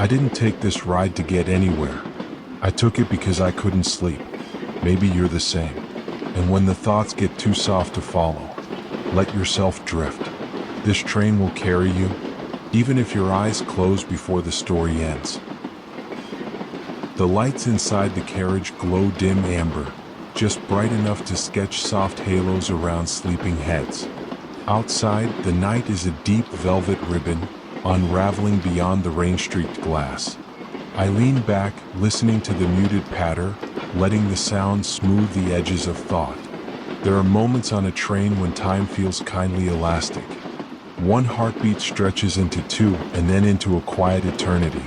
I didn't take this ride to get anywhere. I took it because I couldn't sleep. Maybe you're the same. And when the thoughts get too soft to follow, let yourself drift. This train will carry you, even if your eyes close before the story ends. The lights inside the carriage glow dim amber, just bright enough to sketch soft halos around sleeping heads. Outside, the night is a deep velvet ribbon, unraveling beyond the rain-streaked glass. I lean back, listening to the muted patter, letting the sound smooth the edges of thought. There are moments on a train when time feels kindly elastic. One heartbeat stretches into two and then into a quiet eternity.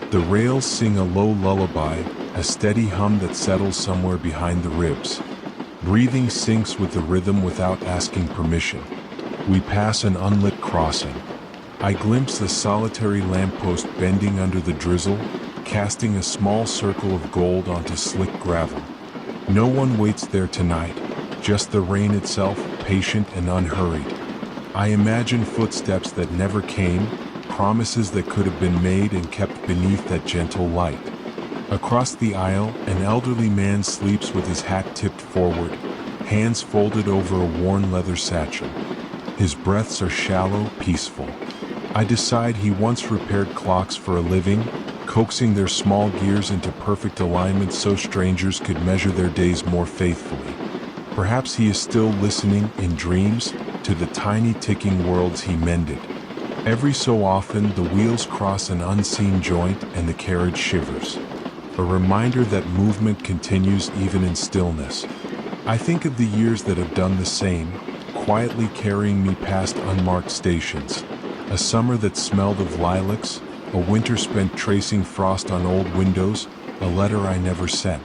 The rails sing a low lullaby, a steady hum that settles somewhere behind the ribs. Breathing syncs with the rhythm without asking permission. We pass an unlit crossing. I glimpse a solitary lamppost bending under the drizzle, casting a small circle of gold onto slick gravel. No one waits there tonight, just the rain itself, patient and unhurried. I imagine footsteps that never came, promises that could have been made and kept beneath that gentle light. Across the aisle, an elderly man sleeps with his hat tipped forward, hands folded over a worn leather satchel. His breaths are shallow, peaceful. I decide he once repaired clocks for a living, coaxing their small gears into perfect alignment so strangers could measure their days more faithfully. Perhaps he is still listening, in dreams, to the tiny ticking worlds he mended. Every so often, the wheels cross an unseen joint and the carriage shivers. A reminder that movement continues even in stillness. I think of the years that have done the same, quietly carrying me past unmarked stations. A summer that smelled of lilacs, a winter spent tracing frost on old windows, a letter I never sent.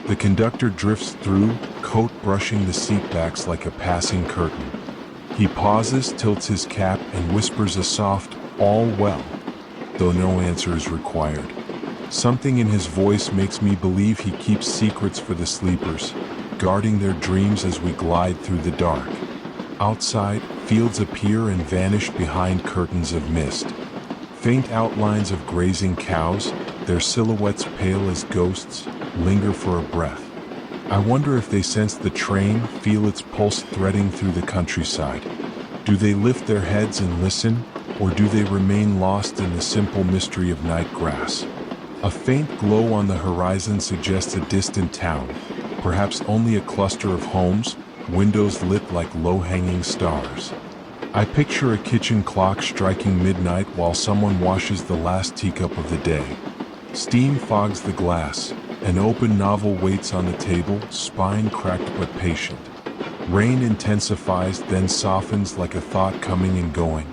The conductor drifts through, coat brushing the seatbacks like a passing curtain. He pauses, tilts his cap, and whispers a soft, "All well," though no answer is required. Something in his voice makes me believe he keeps secrets for the sleepers, guarding their dreams as we glide through the dark. Outside, fields appear and vanish behind curtains of mist. Faint outlines of grazing cows, their silhouettes pale as ghosts, linger for a breath. I wonder if they sense the train, feel its pulse threading through the countryside. Do they lift their heads and listen, or do they remain lost in the simple mystery of night grass? A faint glow on the horizon suggests a distant town, perhaps only a cluster of homes, windows lit like low-hanging stars. I picture a kitchen clock striking midnight while someone washes the last teacup of the day. Steam fogs the glass. An open novel waits on the table, spine cracked but patient. Rain intensifies, then softens like a thought coming and going.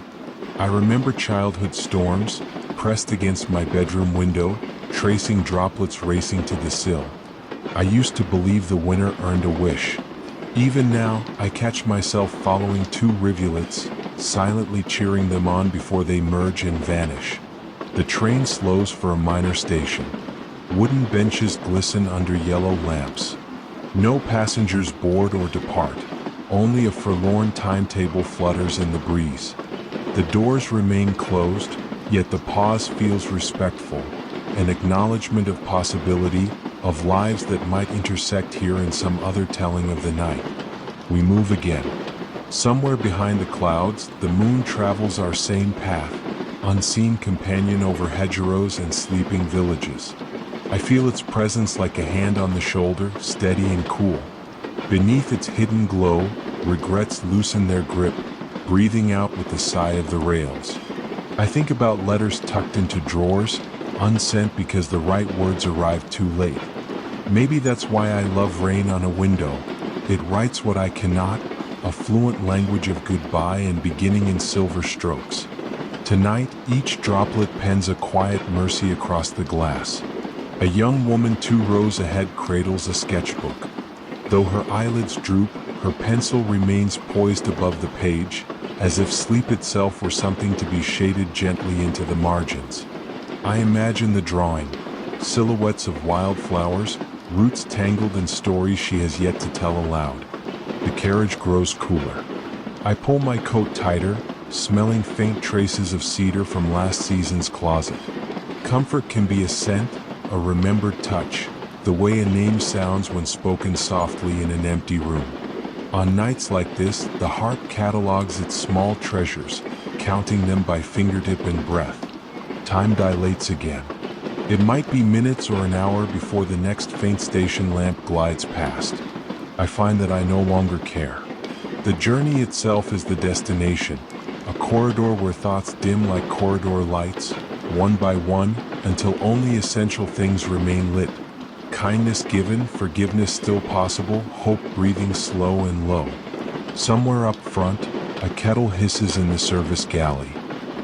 I remember childhood storms, pressed against my bedroom window, tracing droplets racing to the sill. I used to believe the winter earned a wish. Even now, I catch myself following two rivulets, silently cheering them on before they merge and vanish. The train slows for a minor station. Wooden benches glisten under yellow lamps. No passengers board or depart. Only a forlorn timetable flutters in the breeze. The doors remain closed, yet the pause feels respectful, an acknowledgement of possibility, of lives that might intersect here in some other telling of the night. We move again. Somewhere behind the clouds, the moon travels our same path, unseen companion over hedgerows and sleeping villages. I feel its presence like a hand on the shoulder, steady and cool. Beneath its hidden glow, regrets loosen their grip, breathing out with the sigh of the rails. I think about letters tucked into drawers, unsent because the right words arrived too late. Maybe that's why I love rain on a window. It writes what I cannot, a fluent language of goodbye and beginning in silver strokes. Tonight, each droplet pens a quiet mercy across the glass. A young woman 2 rows ahead cradles a sketchbook. Though her eyelids droop, her pencil remains poised above the page, as if sleep itself were something to be shaded gently into the margins. I imagine the drawing, silhouettes of wildflowers, roots tangled in stories she has yet to tell aloud. The carriage grows cooler. I pull my coat tighter, smelling faint traces of cedar from last season's closet. Comfort can be a scent, a remembered touch, the way a name sounds when spoken softly in an empty room. On nights like this, the heart catalogs its small treasures, counting them by fingertip and breath. Time dilates again. It might be minutes or an hour before the next faint station lamp glides past. I find that I no longer care. The journey itself is the destination, a corridor where thoughts dim like corridor lights, one by one, until only essential things remain lit. Kindness given, forgiveness still possible, hope breathing slow and low. Somewhere up front, a kettle hisses in the service galley.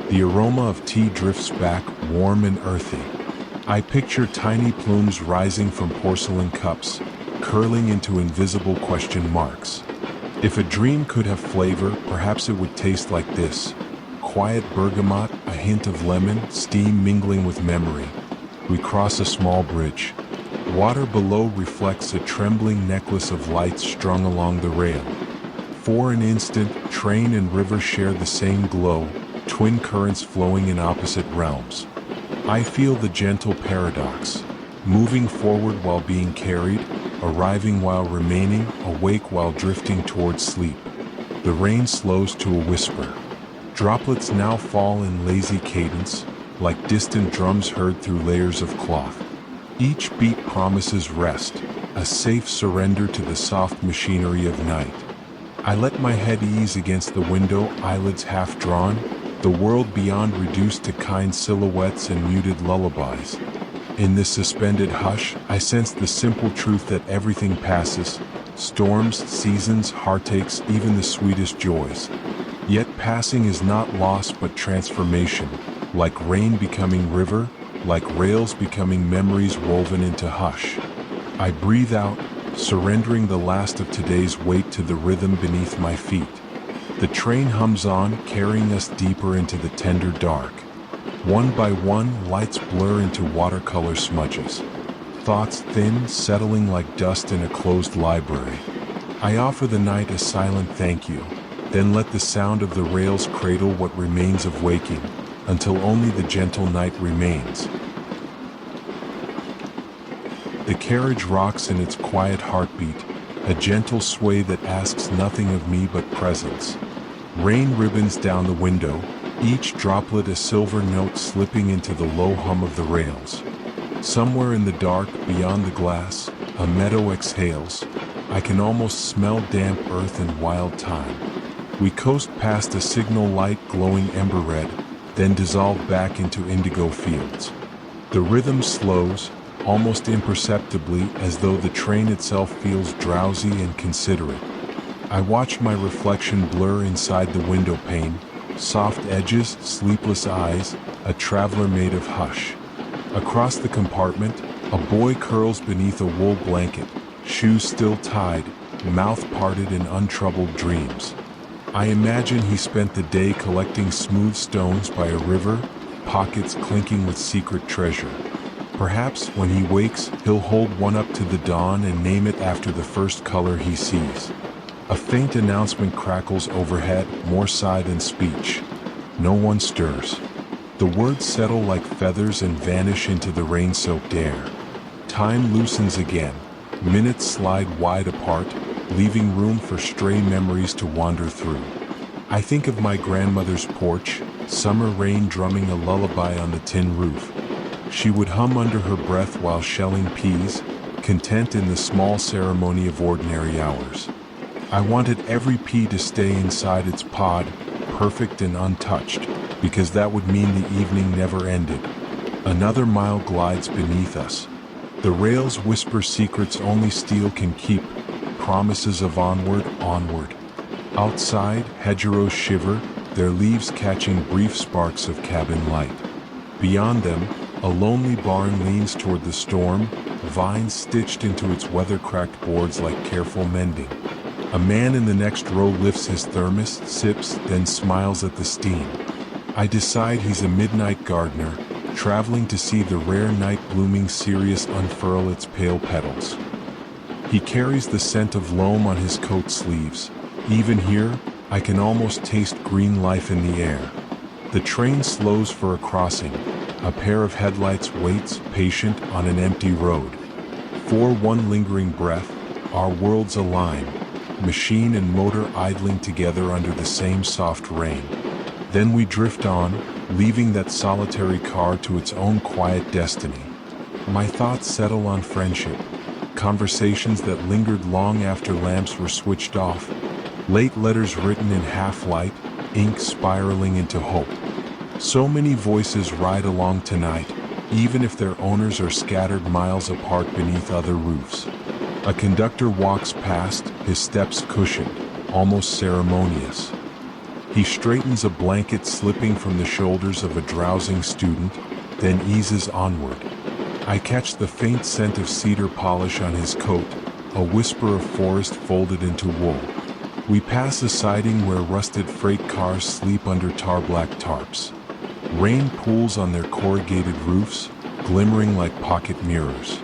The aroma of tea drifts back, warm and earthy. I picture tiny plumes rising from porcelain cups, curling into invisible question marks. If a dream could have flavor, perhaps it would taste like this. Quiet bergamot, a hint of lemon, steam mingling with memory. We cross a small bridge. Water below reflects a trembling necklace of lights strung along the rail. For an instant, train and river share the same glow, twin currents flowing in opposite realms. I feel the gentle paradox, moving forward while being carried, arriving while remaining, awake while drifting towards sleep. The rain slows to a whisper. Droplets now fall in lazy cadence, like distant drums heard through layers of cloth. Each beat promises rest, a safe surrender to the soft machinery of night. I let my head ease against the window, eyelids half drawn, the world beyond reduced to kind silhouettes and muted lullabies. In this suspended hush, I sense the simple truth that everything passes, storms, seasons, heartaches, even the sweetest joys. Yet passing is not loss but transformation, like rain becoming river, like rails becoming memories woven into hush. I breathe out, surrendering the last of today's weight to the rhythm beneath my feet. The train hums on, carrying us deeper into the tender dark. One by one, lights blur into watercolor smudges. Thoughts thin, settling like dust in a closed library. I offer the night a silent thank you, then let the sound of the rails cradle what remains of waking, until only the gentle night remains. The carriage rocks in its quiet heartbeat, a gentle sway that asks nothing of me but presence. Rain ribbons down the window, each droplet a silver note slipping into the low hum of the rails. Somewhere in the dark, beyond the glass, a meadow exhales. I can almost smell damp earth and wild thyme. We coast past a signal light glowing ember red, then dissolve back into indigo fields. The rhythm slows, almost imperceptibly, as though the train itself feels drowsy and considerate. I watch my reflection blur inside the window pane, soft edges, sleepless eyes, a traveler made of hush. Across the compartment, a boy curls beneath a wool blanket, shoes still tied, mouth parted in untroubled dreams. I imagine he spent the day collecting smooth stones by a river, pockets clinking with secret treasure. Perhaps, when he wakes, he'll hold one up to the dawn and name it after the first color he sees. A faint announcement crackles overhead, more sigh than speech. No one stirs. The words settle like feathers and vanish into the rain-soaked air. Time loosens again. Minutes slide wide apart, leaving room for stray memories to wander through. I think of my grandmother's porch, summer rain drumming a lullaby on the tin roof. She would hum under her breath while shelling peas, content in the small ceremony of ordinary hours. I wanted every pea to stay inside its pod, perfect and untouched, because that would mean the evening never ended. Another mile glides beneath us. The rails whisper secrets only steel can keep, promises of onward. Outside, hedgerows shiver, their leaves catching brief sparks of cabin light. Beyond them, a lonely barn leans toward the storm, vines stitched into its weather-cracked boards like careful mending. A man in the next row lifts his thermos, sips, then smiles at the steam. I decide he's a midnight gardener, traveling to see the rare night-blooming cereus unfurl its pale petals. He carries the scent of loam on his coat sleeves. Even here, I can almost taste green life in the air. The train slows for a crossing. A pair of headlights waits, patient, on an empty road. For one lingering breath, our worlds align, machine and motor idling together under the same soft rain. Then we drift on, leaving that solitary car to its own quiet destiny. My thoughts settle on friendship, conversations that lingered long after lamps were switched off, late letters written in half-light, ink spiraling into hope. So many voices ride along tonight, even if their owners are scattered miles apart beneath other roofs. A conductor walks past, his steps cushioned, almost ceremonious. He straightens a blanket slipping from the shoulders of a drowsing student, then eases onward. I catch the faint scent of cedar polish on his coat, a whisper of forest folded into wool. We pass a siding where rusted freight cars sleep under tar-black tarps. Rain pools on their corrugated roofs, glimmering like pocket mirrors.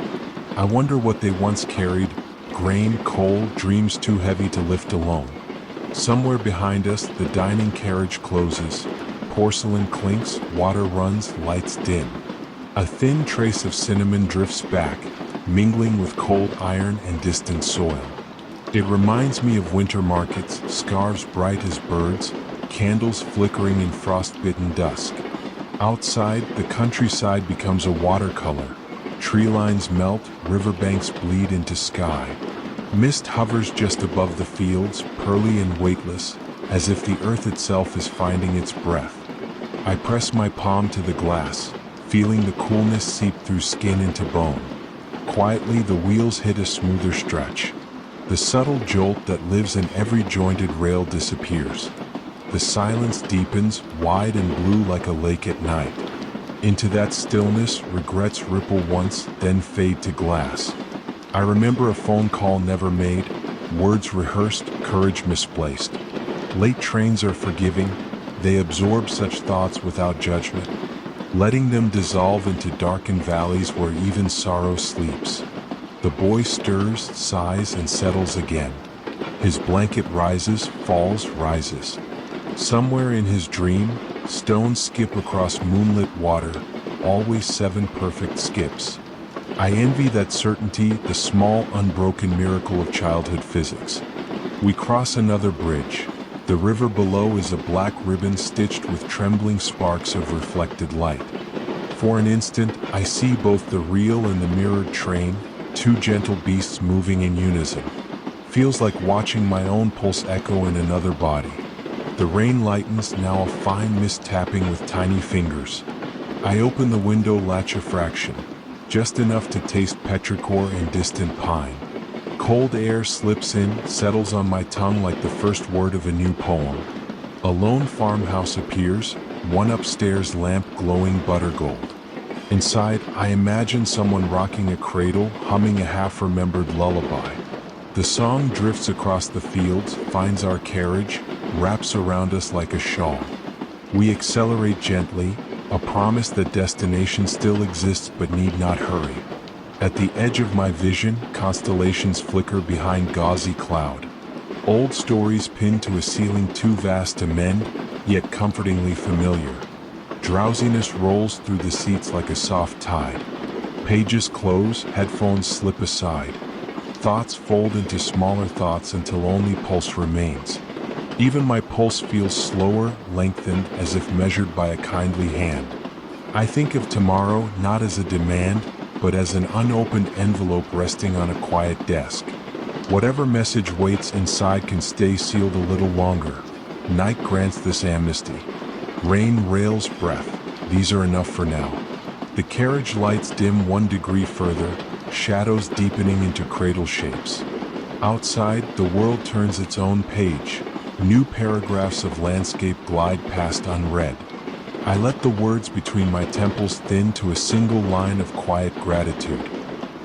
I wonder what they once carried: grain, coal, dreams too heavy to lift alone. Somewhere behind us, the dining carriage closes. Porcelain clinks, water runs, lights dim. A thin trace of cinnamon drifts back, mingling with cold iron and distant soil. It reminds me of winter markets, scarves bright as birds, candles flickering in frost-bitten dusk. Outside, the countryside becomes a watercolor. Tree lines melt, riverbanks bleed into sky. Mist hovers just above the fields, pearly and weightless, as if the earth itself is finding its breath. I press my palm to the glass, feeling the coolness seep through skin into bone. Quietly, the wheels hit a smoother stretch. The subtle jolt that lives in every jointed rail disappears. The silence deepens, wide and blue like a lake at night. Into that stillness, regrets ripple once, then fade to glass. I remember a phone call never made, words rehearsed, courage misplaced. Late trains are forgiving, they absorb such thoughts without judgment, letting them dissolve into darkened valleys where even sorrow sleeps. The boy stirs, sighs, and settles again. His blanket rises, falls, rises. Somewhere in his dream, stones skip across moonlit water, always 7 perfect skips. I envy that certainty, the small, unbroken miracle of childhood physics. We cross another bridge. The river below is a black ribbon stitched with trembling sparks of reflected light. For an instant, I see both the real and the mirrored train, 2 gentle beasts moving in unison. Feels like watching my own pulse echo in another body. The rain lightens, now a fine mist tapping with tiny fingers. I open the window latch a fraction, just enough to taste petrichor and distant pine. Cold air slips in, settles on my tongue like the first word of a new poem. A lone farmhouse appears, one upstairs lamp glowing butter gold. Inside, I imagine someone rocking a cradle, humming a half-remembered lullaby. The song drifts across the fields, finds our carriage, wraps around us like a shawl. We accelerate gently, a promise that destination still exists but need not hurry. At the edge of my vision, constellations flicker behind gauzy cloud. Old stories pinned to a ceiling too vast to mend, yet comfortingly familiar. Drowsiness rolls through the seats like a soft tide. Pages close, headphones slip aside. Thoughts fold into smaller thoughts until only pulse remains. Even my pulse feels slower, lengthened, as if measured by a kindly hand. I think of tomorrow not as a demand, but as an unopened envelope resting on a quiet desk. Whatever message waits inside can stay sealed a little longer. Night grants this amnesty. Rain, rails, breath. These are enough for now. The carriage lights dim 1 degree further, shadows deepening into cradle shapes. Outside, the world turns its own page. New paragraphs of landscape glide past unread. I let the words between my temples thin to a single line of quiet gratitude.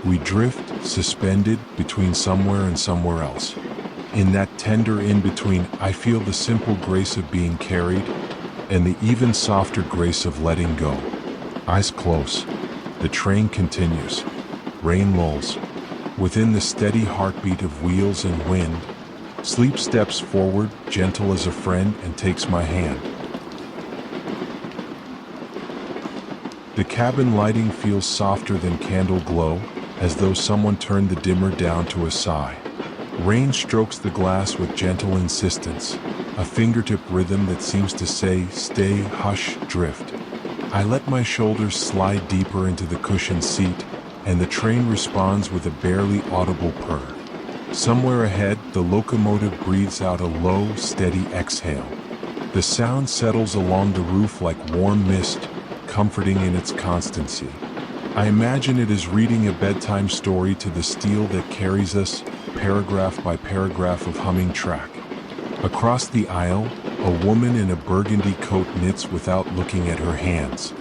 We drift, suspended, between somewhere and somewhere else. In that tender in-between, I feel the simple grace of being carried, and the even softer grace of letting go. Eyes close. The train continues. Rain lulls. Within the steady heartbeat of wheels and wind, sleep steps forward, gentle as a friend, and takes my hand. The cabin lighting feels softer than candle glow, as though someone turned the dimmer down to a sigh. Rain strokes the glass with gentle insistence, a fingertip rhythm that seems to say, stay, hush, drift. I let my shoulders slide deeper into the cushioned seat, and the train responds with a barely audible purr. Somewhere ahead, the locomotive breathes out a low, steady exhale. The sound settles along the roof like warm mist, comforting in its constancy. I imagine it is reading a bedtime story to the steel that carries us, paragraph by paragraph of humming track. Across the aisle, a woman in a burgundy coat knits without looking at her hands.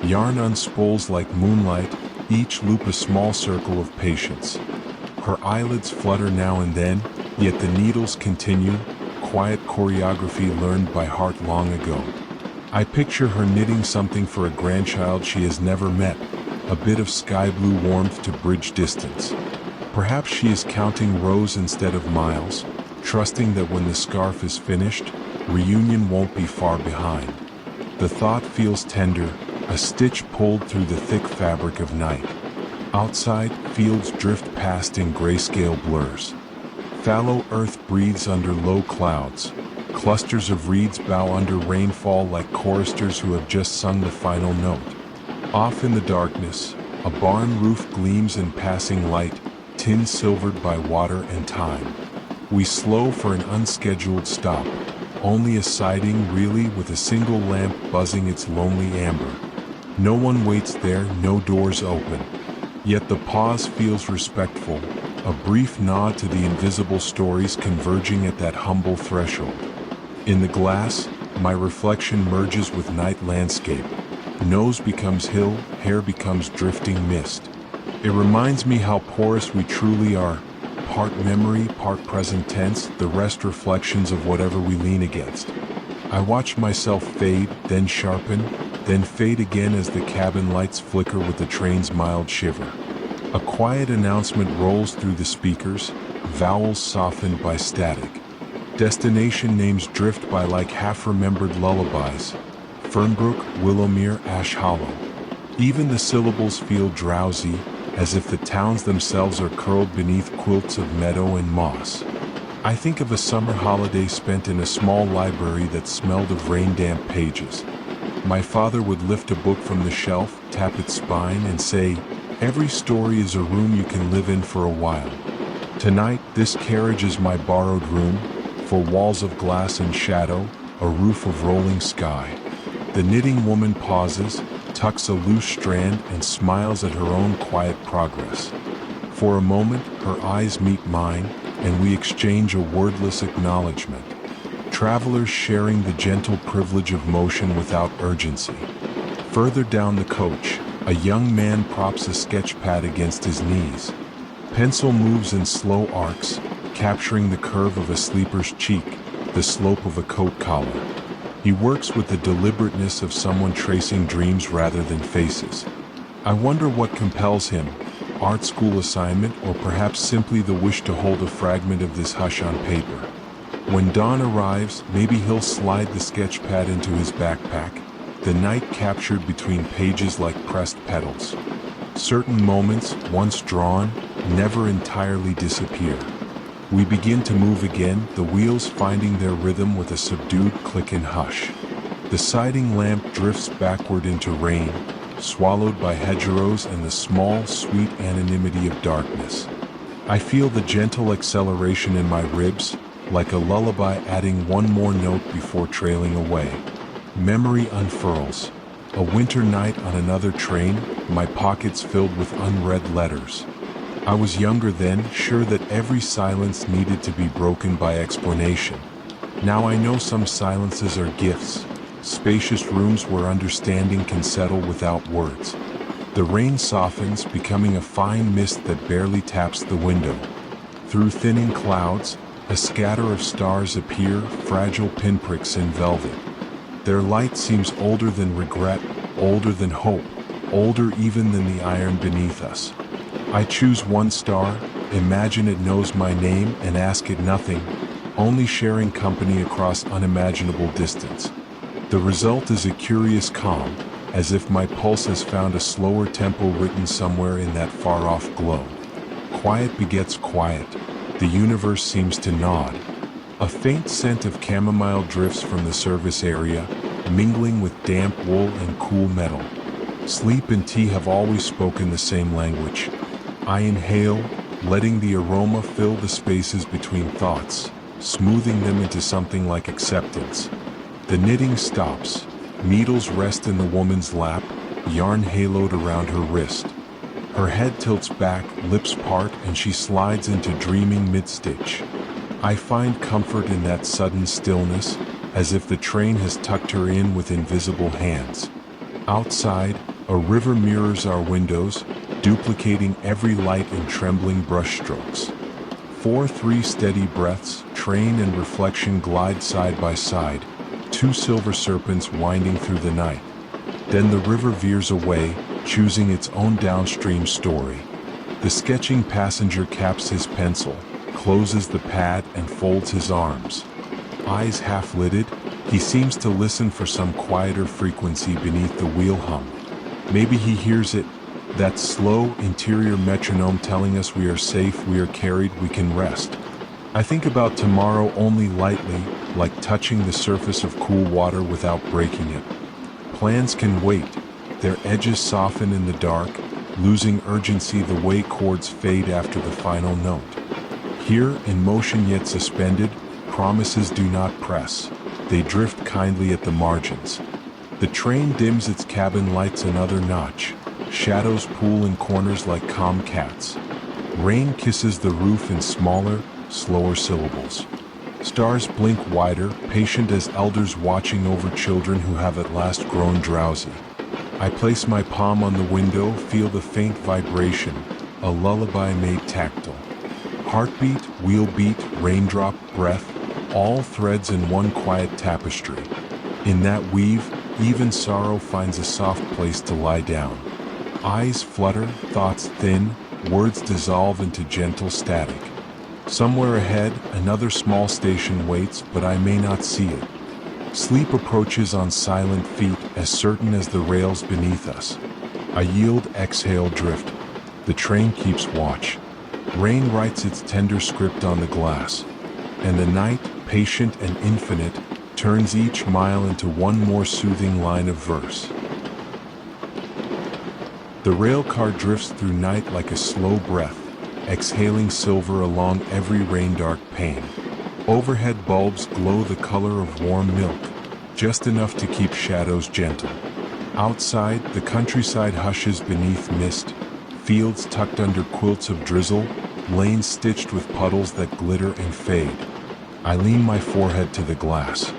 Yarn unspools like moonlight, each loop a small circle of patience. Her eyelids flutter now and then, yet the needles continue, quiet choreography learned by heart long ago. I picture her knitting something for a grandchild she has never met, a bit of sky blue warmth to bridge distance. Perhaps she is counting rows instead of miles, trusting that when the scarf is finished, reunion won't be far behind. The thought feels tender, a stitch pulled through the thick fabric of night. Outside, fields drift past in grayscale blurs. Fallow earth breathes under low clouds. Clusters of reeds bow under rainfall like choristers who have just sung the final note. Off in the darkness, a barn roof gleams in passing light, tin silvered by water and time. We slow for an unscheduled stop, only a siding really with a single lamp buzzing its lonely amber. No one waits there, no doors open. Yet the pause feels respectful, a brief nod to the invisible stories converging at that humble threshold. In the glass, my reflection merges with night landscape. Nose becomes hill, hair becomes drifting mist. It reminds me how porous we truly are, part memory, part present tense, the rest reflections of whatever we lean against. I watch myself fade, then sharpen, then fade again as the cabin lights flicker with the train's mild shiver. A quiet announcement rolls through the speakers, vowels softened by static. Destination names drift by like half-remembered lullabies. Fernbrook, Willowmere, Ash Hollow. Even the syllables feel drowsy, as if the towns themselves are curled beneath quilts of meadow and moss. I think of a summer holiday spent in a small library that smelled of rain-damp pages. My father would lift a book from the shelf, tap its spine, and say, "Every story is a room you can live in for a while." Tonight, this carriage is my borrowed room, for walls of glass and shadow, a roof of rolling sky. The knitting woman pauses, tucks a loose strand, and smiles at her own quiet progress. For a moment, her eyes meet mine, and we exchange a wordless acknowledgement. Travelers sharing the gentle privilege of motion without urgency. Further down the coach, a young man props a sketch pad against his knees. Pencil moves in slow arcs, capturing the curve of a sleeper's cheek, the slope of a coat collar. He works with the deliberateness of someone tracing dreams rather than faces. I wonder what compels him, art school assignment, or perhaps simply the wish to hold a fragment of this hush on paper. When dawn arrives, maybe he'll slide the sketch pad into his backpack, the night captured between pages like pressed petals. Certain moments, once drawn, never entirely disappear. We begin to move again, the wheels finding their rhythm with a subdued click and hush. The siding lamp drifts backward into rain, swallowed by hedgerows and the small, sweet anonymity of darkness. I feel the gentle acceleration in my ribs, like a lullaby adding one more note before trailing away. Memory unfurls. A winter night on another train, my pockets filled with unread letters. I was younger then, sure that every silence needed to be broken by explanation. Now I know some silences are gifts, spacious rooms where understanding can settle without words. The rain softens, becoming a fine mist that barely taps the window. Through thinning clouds, a scatter of stars appear, fragile pinpricks in velvet. Their light seems older than regret, older than hope, older even than the iron beneath us. I choose one star, imagine it knows my name, and ask it nothing, only sharing company across unimaginable distance. The result is a curious calm, as if my pulse has found a slower tempo written somewhere in that far-off glow. Quiet begets quiet. The universe seems to nod. A faint scent of chamomile drifts from the service area, mingling with damp wool and cool metal. Sleep and tea have always spoken the same language. I inhale, letting the aroma fill the spaces between thoughts, smoothing them into something like acceptance. The knitting stops. Needles rest in the woman's lap, yarn haloed around her wrist. Her head tilts back, lips part, and she slides into dreaming mid-stitch. I find comfort in that sudden stillness, as if the train has tucked her in with invisible hands. Outside, a river mirrors our windows, duplicating every light in trembling brushstrokes. 4-3 steady breaths, train and reflection glide side by side, two silver serpents winding through the night. Then the river veers away, choosing its own downstream story. The sketching passenger caps his pencil, closes the pad and folds his arms. Eyes half-lidded, he seems to listen for some quieter frequency beneath the wheel hum. Maybe he hears it, that slow interior metronome telling us we are safe, we are carried, we can rest. I think about tomorrow only lightly, like touching the surface of cool water without breaking it. Plans can wait, their edges soften in the dark, losing urgency the way chords fade after the final note. Here, in motion yet suspended, promises do not press. They drift kindly at the margins. The train dims its cabin lights another notch. Shadows pool in corners like calm cats. Rain kisses the roof in smaller, slower syllables. Stars blink wider, patient as elders watching over children who have at last grown drowsy. I place my palm on the window, feel the faint vibration, a lullaby made tactile. Heartbeat, wheel beat, raindrop, breath, all threads in one quiet tapestry. In that weave, even sorrow finds a soft place to lie down. Eyes flutter, thoughts thin, words dissolve into gentle static. Somewhere ahead, another small station waits, but I may not see it. Sleep approaches on silent feet, as certain as the rails beneath us. I yield, exhale, drift. The train keeps watch. Rain writes its tender script on the glass. And the night, patient and infinite, turns each mile into one more soothing line of verse. The rail car drifts through night like a slow breath, exhaling silver along every rain-dark pane. Overhead bulbs glow the color of warm milk, just enough to keep shadows gentle. Outside, the countryside hushes beneath mist, fields tucked under quilts of drizzle, lanes stitched with puddles that glitter and fade. I lean my forehead to the glass.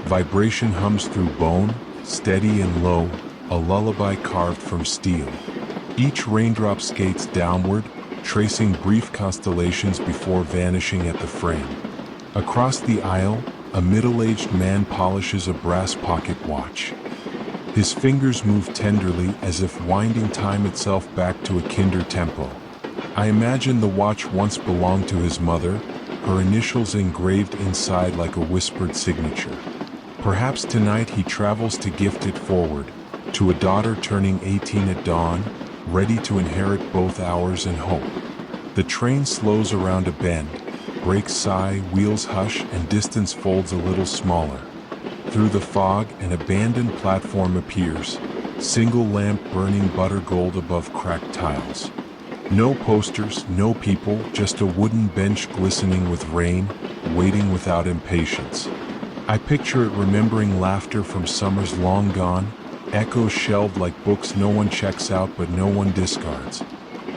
Vibration hums through bone, steady and low, a lullaby carved from steel. Each raindrop skates downward, tracing brief constellations before vanishing at the frame. Across the aisle, a middle-aged man polishes a brass pocket watch. His fingers move tenderly as if winding time itself back to a kinder tempo. I imagine the watch once belonged to his mother, her initials engraved inside like a whispered signature. Perhaps tonight he travels to gift it forward, to a daughter turning 18 at dawn, ready to inherit both hours and hope. The train slows around a bend, brakes sigh, wheels hush, and distance folds a little smaller. Through the fog, an abandoned platform appears, single lamp burning butter gold above cracked tiles. No posters, no people, just a wooden bench glistening with rain, waiting without impatience. I picture it remembering laughter from summers long gone, echoes shelved like books no one checks out but no one discards.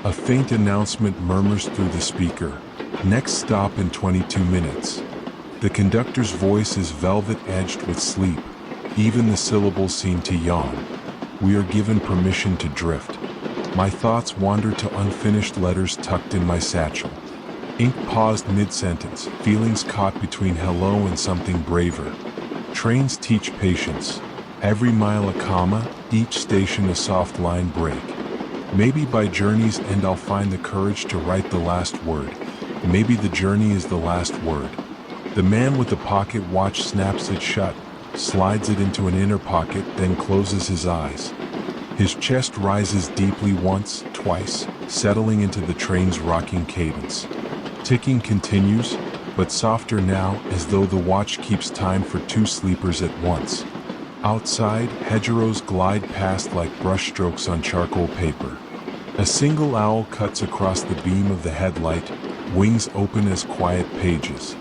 A faint announcement murmurs through the speaker. Next stop in 22 minutes. The conductor's voice is velvet-edged with sleep. Even the syllables seem to yawn. We are given permission to drift. My thoughts wander to unfinished letters tucked in my satchel. Ink paused mid-sentence, feelings caught between hello and something braver. Trains teach patience. Every mile a comma, each station a soft line break. Maybe by journey's end I'll find the courage to write the last word. Maybe the journey is the last word. The man with the pocket watch snaps it shut, slides it into an inner pocket, then closes his eyes. His chest rises deeply once, twice, settling into the train's rocking cadence. Ticking continues, but softer now, as though the watch keeps time for two sleepers at once. Outside, hedgerows glide past like brushstrokes on charcoal paper. A single owl cuts across the beam of the headlight, wings open as quiet pages.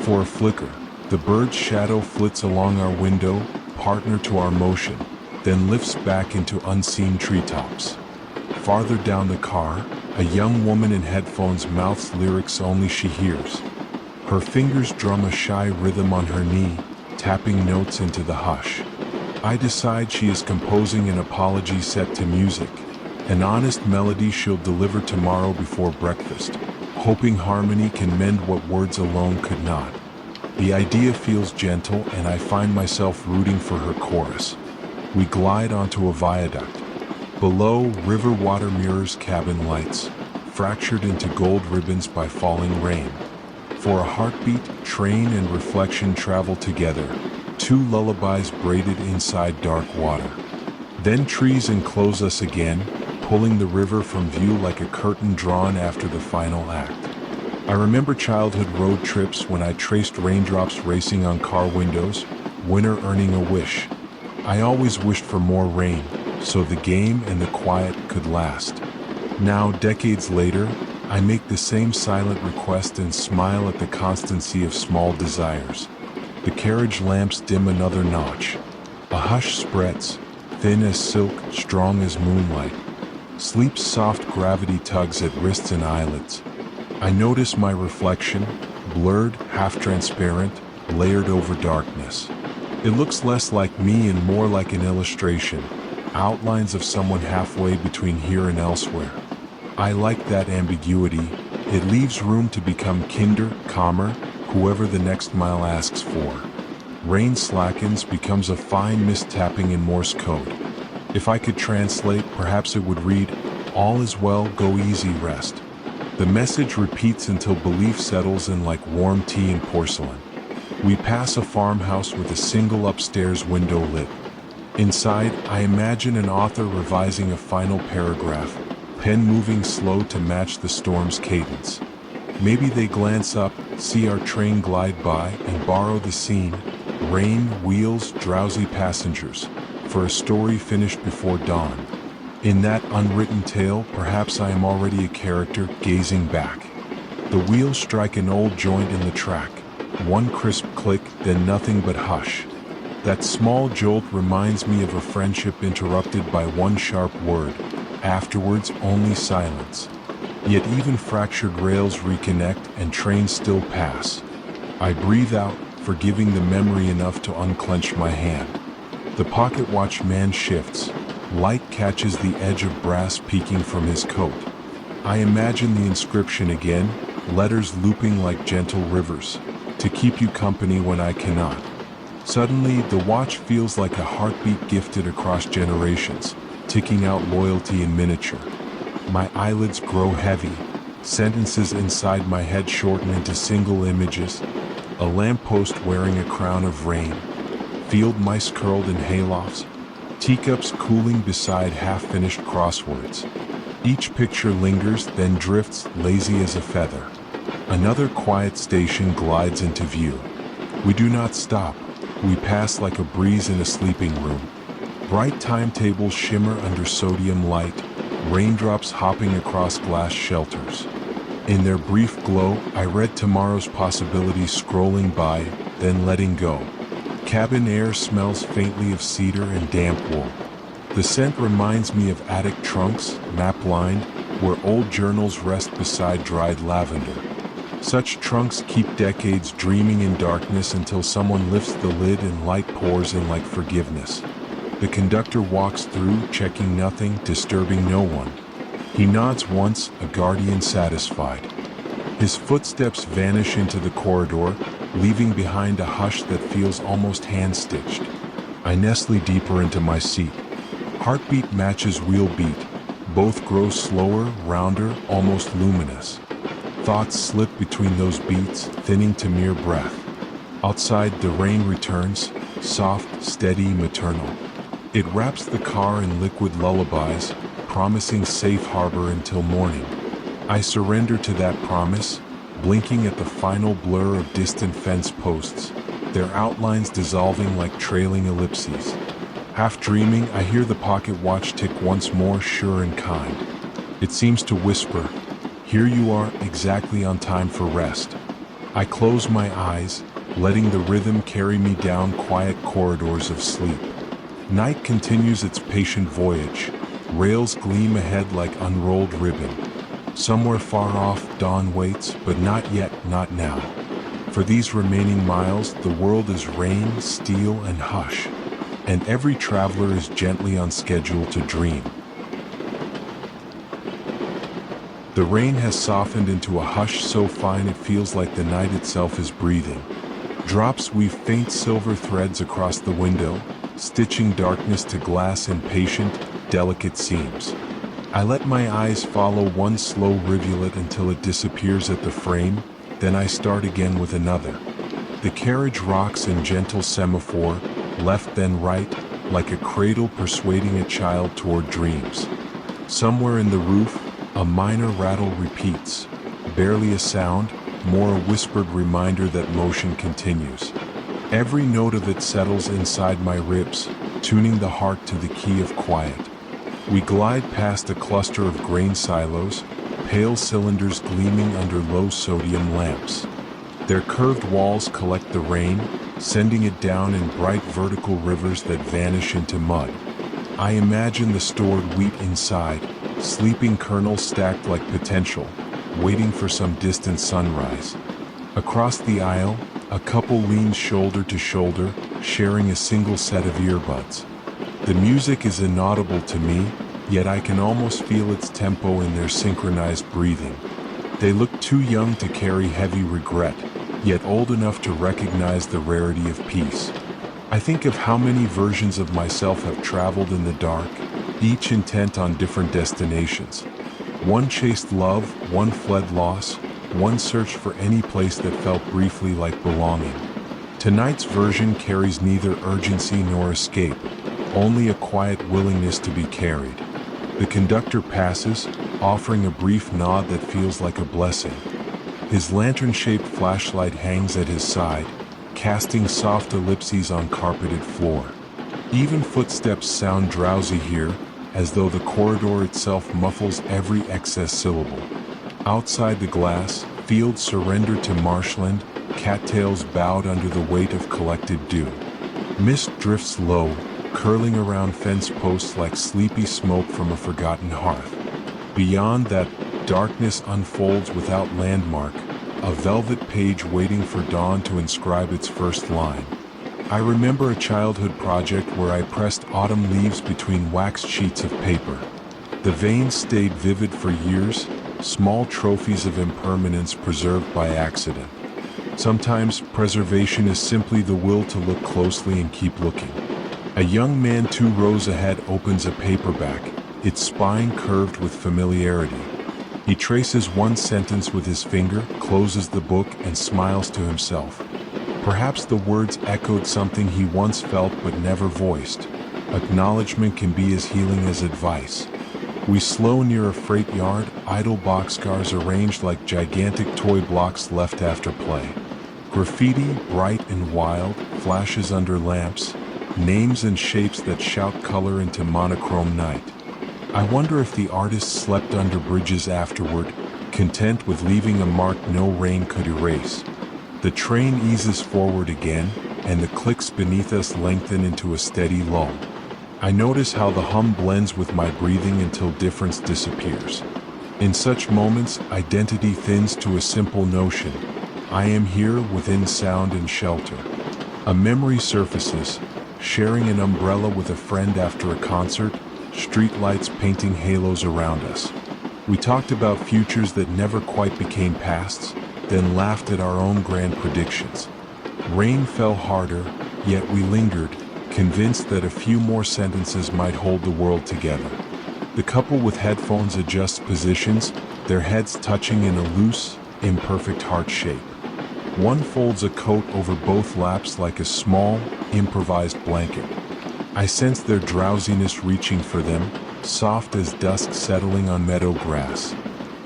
For a flicker, the bird's shadow flits along our window, partner to our motion, then lifts back into unseen treetops. Farther down the car, a young woman in headphones mouths lyrics only she hears. Her fingers drum a shy rhythm on her knee, tapping notes into the hush. I decide she is composing an apology set to music, an honest melody she'll deliver tomorrow before breakfast, hoping harmony can mend what words alone could not. The idea feels gentle, and I find myself rooting for her chorus. We glide onto a viaduct. Below, river water mirrors cabin lights, fractured into gold ribbons by falling rain. For a heartbeat, train and reflection travel together, two lullabies braided inside dark water. Then trees enclose us again, pulling the river from view like a curtain drawn after the final act. I remember childhood road trips when I traced raindrops racing on car windows, winter earning a wish. I always wished for more rain, so the game and the quiet could last. Now, decades later, I make the same silent request and smile at the constancy of small desires. The carriage lamps dim another notch. A hush spreads, thin as silk, strong as moonlight. Sleep's soft gravity tugs at wrists and eyelids. I notice my reflection, blurred, half-transparent, layered over darkness. It looks less like me and more like an illustration, outlines of someone halfway between here and elsewhere. I like that ambiguity. It leaves room to become kinder, calmer, whoever the next mile asks for. Rain slackens, becomes a fine mist tapping in Morse code. If I could translate, perhaps it would read, "All is well, go easy, rest." The message repeats until belief settles in like warm tea and porcelain. We pass a farmhouse with a single upstairs window lit. Inside, I imagine an author revising a final paragraph, pen moving slow to match the storm's cadence. Maybe they glance up, see our train glide by, and borrow the scene: rain, wheels, drowsy passengers, for a story finished before dawn. In that unwritten tale, perhaps I am already a character gazing back. The wheels strike an old joint in the track. One crisp click, then nothing but hush. That small jolt reminds me of a friendship interrupted by one sharp word. Afterwards, only silence. Yet even fractured rails reconnect and trains still pass. I breathe out, forgiving the memory enough to unclench my hand. The pocket watch man shifts. Light catches the edge of brass peeking from his coat. I imagine the inscription again, letters looping like gentle rivers, to keep you company when I cannot. Suddenly, the watch feels like a heartbeat gifted across generations, ticking out loyalty in miniature. My eyelids grow heavy. Sentences inside my head shorten into single images. A lamppost wearing a crown of rain. Field mice curled in haylofts. Teacups cooling beside half-finished crosswords. Each picture lingers, then drifts, lazy as a feather. Another quiet station glides into view. We do not stop. We pass like a breeze in a sleeping room. Bright timetables shimmer under sodium light, raindrops hopping across glass shelters. In their brief glow, I read tomorrow's possibilities scrolling by, then letting go. Cabin air smells faintly of cedar and damp wool. The scent reminds me of attic trunks, map-lined, where old journals rest beside dried lavender. Such trunks keep decades dreaming in darkness until someone lifts the lid and light pours in like forgiveness. The conductor walks through, checking nothing, disturbing no one. He nods once, a guardian satisfied. His footsteps vanish into the corridor, leaving behind a hush that feels almost hand-stitched. I nestle deeper into my seat. Heartbeat matches wheel beat. Both grow slower, rounder, almost luminous. Thoughts slip between those beats, thinning to mere breath. Outside, the rain returns, soft, steady, maternal. It wraps the car in liquid lullabies, promising safe harbor until morning. I surrender to that promise, blinking at the final blur of distant fence posts, their outlines dissolving like trailing ellipses. Half dreaming, I hear the pocket watch tick once more, sure and kind. It seems to whisper, "Here you are, exactly on time for rest." I close my eyes, letting the rhythm carry me down quiet corridors of sleep. Night continues its patient voyage. Rails gleam ahead like unrolled ribbon. Somewhere far off, dawn waits, but not yet, not now. For these remaining miles, the world is rain, steel, and hush, and every traveler is gently on schedule to dream. The rain has softened into a hush so fine it feels like the night itself is breathing. Drops weave faint silver threads across the window, stitching darkness to glass in patient, delicate seams. I let my eyes follow one slow rivulet until it disappears at the frame, then I start again with another. The carriage rocks in gentle semaphore, left then right, like a cradle persuading a child toward dreams. Somewhere in the roof, a minor rattle repeats, barely a sound, more a whispered reminder that motion continues. Every note of it settles inside my ribs, tuning the heart to the key of quiet. We glide past a cluster of grain silos, pale cylinders gleaming under low-sodium lamps. Their curved walls collect the rain, sending it down in bright vertical rivers that vanish into mud. I imagine the stored wheat inside, sleeping kernels stacked like potential, waiting for some distant sunrise. Across the aisle, a couple leans shoulder to shoulder, sharing a single set of earbuds. The music is inaudible to me, yet I can almost feel its tempo in their synchronized breathing. They look too young to carry heavy regret, yet old enough to recognize the rarity of peace. I think of how many versions of myself have traveled in the dark, each intent on different destinations. One chased love, one fled loss, one searched for any place that felt briefly like belonging. Tonight's version carries neither urgency nor escape, only a quiet willingness to be carried. The conductor passes, offering a brief nod that feels like a blessing. His lantern-shaped flashlight hangs at his side, casting soft ellipses on carpeted floor. Even footsteps sound drowsy here, as though the corridor itself muffles every excess syllable. Outside the glass, fields surrender to marshland, cattails bowed under the weight of collected dew. Mist drifts low, curling around fence posts like sleepy smoke from a forgotten hearth. Beyond that, darkness unfolds without landmark, a velvet page waiting for dawn to inscribe its first line. I remember a childhood project where I pressed autumn leaves between waxed sheets of paper. The veins stayed vivid for years, small trophies of impermanence preserved by accident. Sometimes preservation is simply the will to look closely and keep looking. A young man 2 rows ahead opens a paperback, its spine curved with familiarity. He traces one sentence with his finger, closes the book, and smiles to himself. Perhaps the words echoed something he once felt but never voiced. Acknowledgement can be as healing as advice. We slow near a freight yard, idle boxcars arranged like gigantic toy blocks left after play. Graffiti, bright and wild, flashes under lamps, names and shapes that shout color into monochrome night. I wonder if the artist slept under bridges afterward, content with leaving a mark no rain could erase. The train eases forward again, and the clicks beneath us lengthen into a steady lull. I notice how the hum blends with my breathing until difference disappears. In such moments, identity thins to a simple notion. I am here within sound and shelter. A memory surfaces, sharing an umbrella with a friend after a concert, streetlights painting halos around us. We talked about futures that never quite became pasts, then laughed at our own grand predictions. Rain fell harder, yet we lingered, convinced that a few more sentences might hold the world together. The couple with headphones adjust positions, their heads touching in a loose, imperfect heart shape. One folds a coat over both laps like a small, improvised blanket. I sense their drowsiness reaching for them, soft as dusk settling on meadow grass.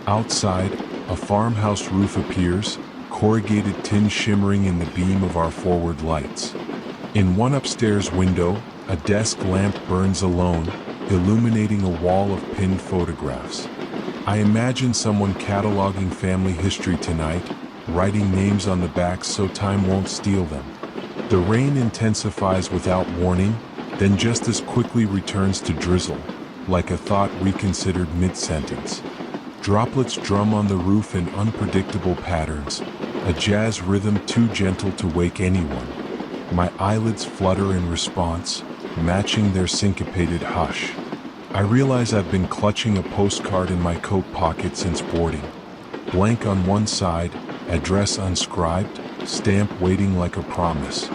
Outside, a farmhouse roof appears, corrugated tin shimmering in the beam of our forward lights. In one upstairs window, a desk lamp burns alone, illuminating a wall of pinned photographs. I imagine someone cataloging family history tonight, writing names on the backs so time won't steal them. The rain intensifies without warning, then just as quickly returns to drizzle, like a thought reconsidered mid-sentence. Droplets drum on the roof in unpredictable patterns, a jazz rhythm too gentle to wake anyone. My eyelids flutter in response, matching their syncopated hush. I realize I've been clutching a postcard in my coat pocket since boarding. Blank on one side, address unscribed, stamp waiting like a promise.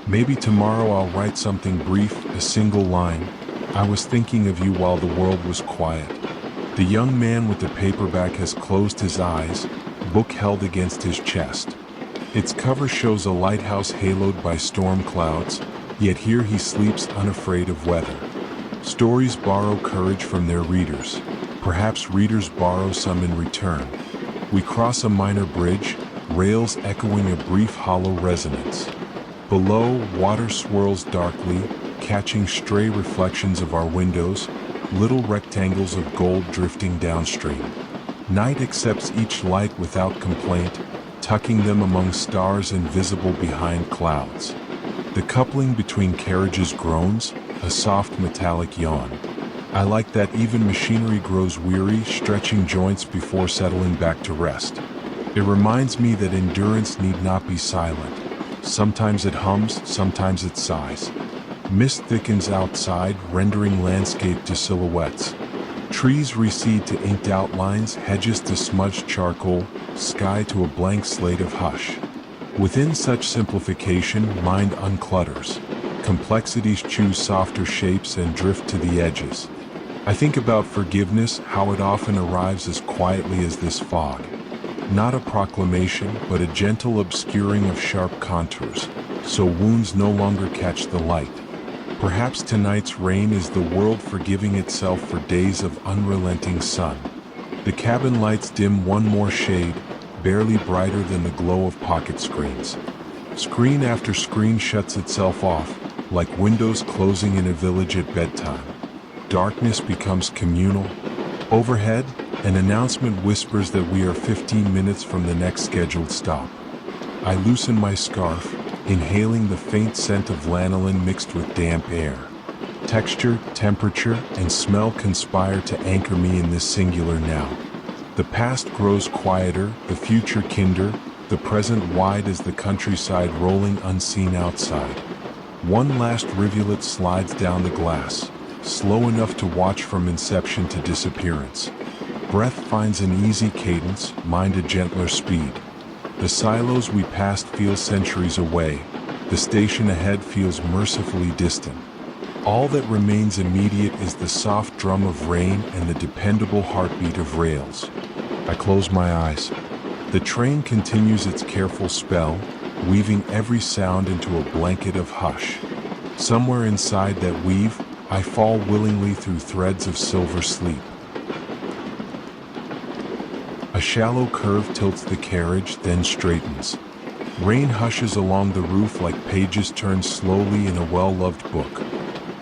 Maybe tomorrow I'll write something brief, a single line. I was thinking of you while the world was quiet. The young man with the paperback has closed his eyes, book held against his chest. Its cover shows a lighthouse haloed by storm clouds, yet here he sleeps unafraid of weather. Stories borrow courage from their readers. Perhaps readers borrow some in return. We cross a minor bridge, rails echoing a brief hollow resonance. Below, water swirls darkly, catching stray reflections of our windows, little rectangles of gold drifting downstream. Night accepts each light without complaint, tucking them among stars invisible behind clouds. The coupling between carriages groans, a soft metallic yawn. I like that even machinery grows weary, stretching joints before settling back to rest. It reminds me that endurance need not be silent. Sometimes it hums, sometimes it sighs. Mist thickens outside, rendering landscape to silhouettes. Trees recede to inked outlines, hedges to smudged charcoal, sky to a blank slate of hush. Within such simplification, mind unclutters. Complexities choose softer shapes and drift to the edges. I think about forgiveness, how it often arrives as quietly as this fog. Not a proclamation, but a gentle obscuring of sharp contours, so wounds no longer catch the light. Perhaps tonight's rain is the world forgiving itself for days of unrelenting sun. The cabin lights dim one more shade, barely brighter than the glow of pocket screens. Screen after screen shuts itself off, like windows closing in a village at bedtime. Darkness becomes communal. Overhead, an announcement whispers that we are 15 minutes from the next scheduled stop. I loosen my scarf, inhaling the faint scent of lanolin mixed with damp air. Texture, temperature, and smell conspire to anchor me in this singular now. The past grows quieter, the future kinder, the present wide as the countryside rolling unseen outside. One last rivulet slides down the glass, slow enough to watch from inception to disappearance. Breath finds an easy cadence, mind a gentler speed. The silos we passed feel centuries away. The station ahead feels mercifully distant. All that remains immediate is the soft drum of rain and the dependable heartbeat of rails. I close my eyes. The train continues its careful spell, weaving every sound into a blanket of hush. Somewhere inside that weave, I fall willingly through threads of silver sleep. A shallow curve tilts the carriage, then straightens. Rain hushes along the roof like pages turned slowly in a well-loved book.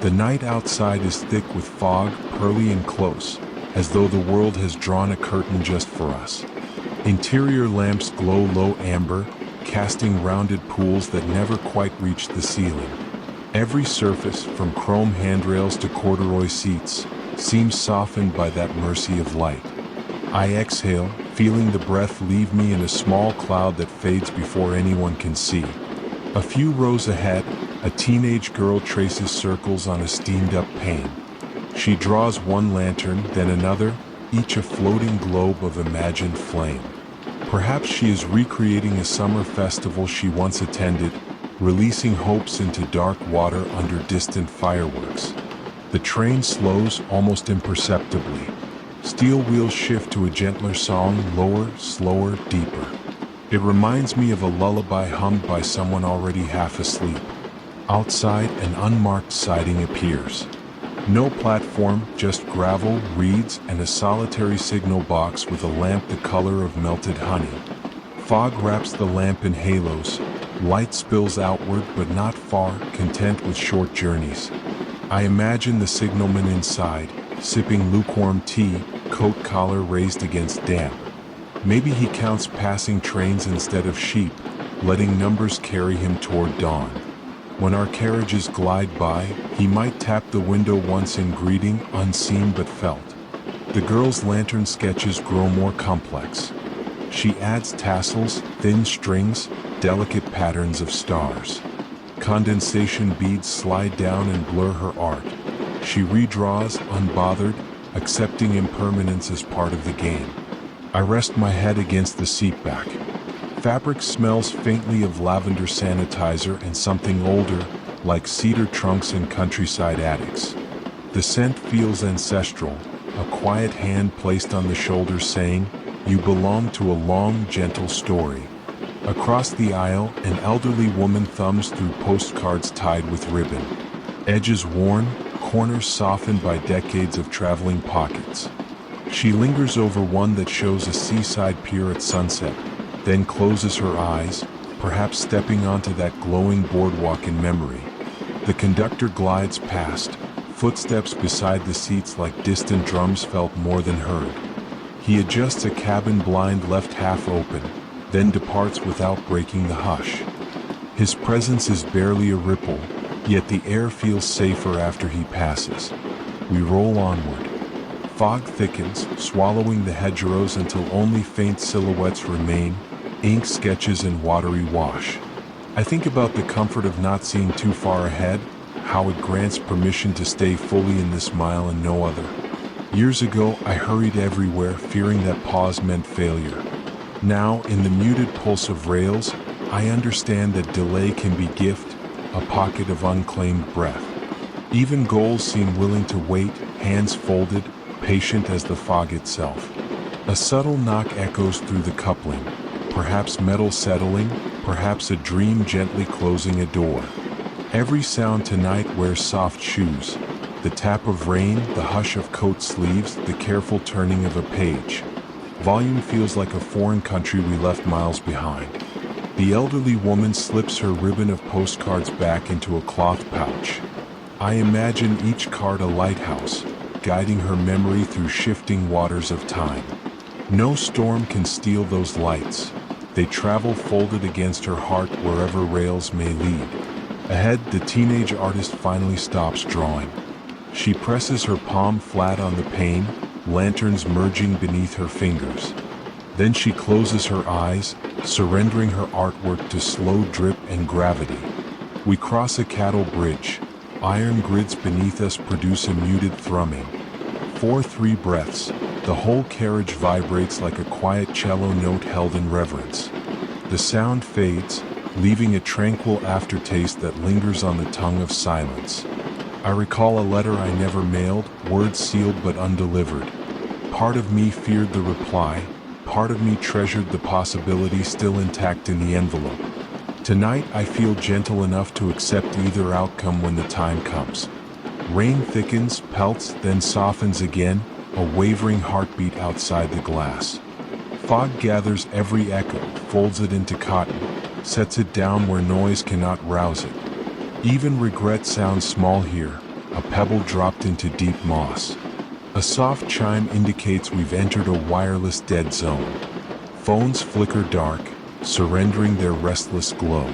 The night outside is thick with fog, pearly and close, as though the world has drawn a curtain just for us. Interior lamps glow low amber, casting rounded pools that never quite reach the ceiling. Every surface, from chrome handrails to corduroy seats, seems softened by that mercy of light. I exhale, feeling the breath leave me in a small cloud that fades before anyone can see. A few rows ahead, a teenage girl traces circles on a steamed-up pane. She draws one lantern, then another, each a floating globe of imagined flame. Perhaps she is recreating a summer festival she once attended, releasing hopes into dark water under distant fireworks. The train slows almost imperceptibly. Steel wheels shift to a gentler song, lower, slower, deeper. It reminds me of a lullaby hummed by someone already half asleep. Outside, an unmarked siding appears. No platform, just gravel, reeds, and a solitary signal box with a lamp the color of melted honey. Fog wraps the lamp in halos. Light spills outward, but not far, content with short journeys. I imagine the signalman inside, sipping lukewarm tea, coat collar raised against damp. Maybe he counts passing trains instead of sheep, letting numbers carry him toward dawn. When our carriages glide by, he might tap the window once in greeting, unseen but felt. The girl's lantern sketches grow more complex. She adds tassels, thin strings, delicate patterns of stars. Condensation beads slide down and blur her art. She redraws, unbothered, accepting impermanence as part of the game. I rest my head against the seat back. Fabric smells faintly of lavender sanitizer and something older, like cedar trunks in countryside attics. The scent feels ancestral, a quiet hand placed on the shoulder saying, "You belong to a long, gentle story." Across the aisle, an elderly woman thumbs through postcards tied with ribbon. Edges worn, corners softened by decades of traveling pockets. She lingers over one that shows a seaside pier at sunset, then closes her eyes, perhaps stepping onto that glowing boardwalk in memory. The conductor glides past, footsteps beside the seats like distant drums felt more than heard. He adjusts a cabin blind left half open, then departs without breaking the hush. His presence is barely a ripple, yet the air feels safer after he passes. We roll onward. Fog thickens, swallowing the hedgerows until only faint silhouettes remain, ink sketches and watery wash. I think about the comfort of not seeing too far ahead, how it grants permission to stay fully in this mile and no other. Years ago, I hurried everywhere, fearing that pause meant failure. Now, in the muted pulse of rails, I understand that delay can be gift, a pocket of unclaimed breath. Even goals seem willing to wait, hands folded, patient as the fog itself. A subtle knock echoes through the coupling, perhaps metal settling, perhaps a dream gently closing a door. Every sound tonight wears soft shoes, the tap of rain, the hush of coat sleeves, the careful turning of a page. Volume feels like a foreign country we left miles behind. The elderly woman slips her ribbon of postcards back into a cloth pouch. I imagine each card a lighthouse, guiding her memory through shifting waters of time. No storm can steal those lights. They travel folded against her heart wherever rails may lead. Ahead, the teenage artist finally stops drawing. She presses her palm flat on the pane, lanterns merging beneath her fingers. Then she closes her eyes, surrendering her artwork to slow drip and gravity. We cross a cattle bridge. Iron grids beneath us produce a muted thrumming. 4-3 breaths, the whole carriage vibrates like a quiet cello note held in reverence. The sound fades, leaving a tranquil aftertaste that lingers on the tongue of silence. I recall a letter I never mailed, words sealed but undelivered. Part of me feared the reply, part of me treasured the possibility still intact in the envelope. Tonight I feel gentle enough to accept either outcome when the time comes. Rain thickens, pelts, then softens again, a wavering heartbeat outside the glass. Fog gathers every echo, folds it into cotton, sets it down where noise cannot rouse it. Even regret sounds small here, a pebble dropped into deep moss. A soft chime indicates we've entered a wireless dead zone. Phones flicker dark, surrendering their restless glow.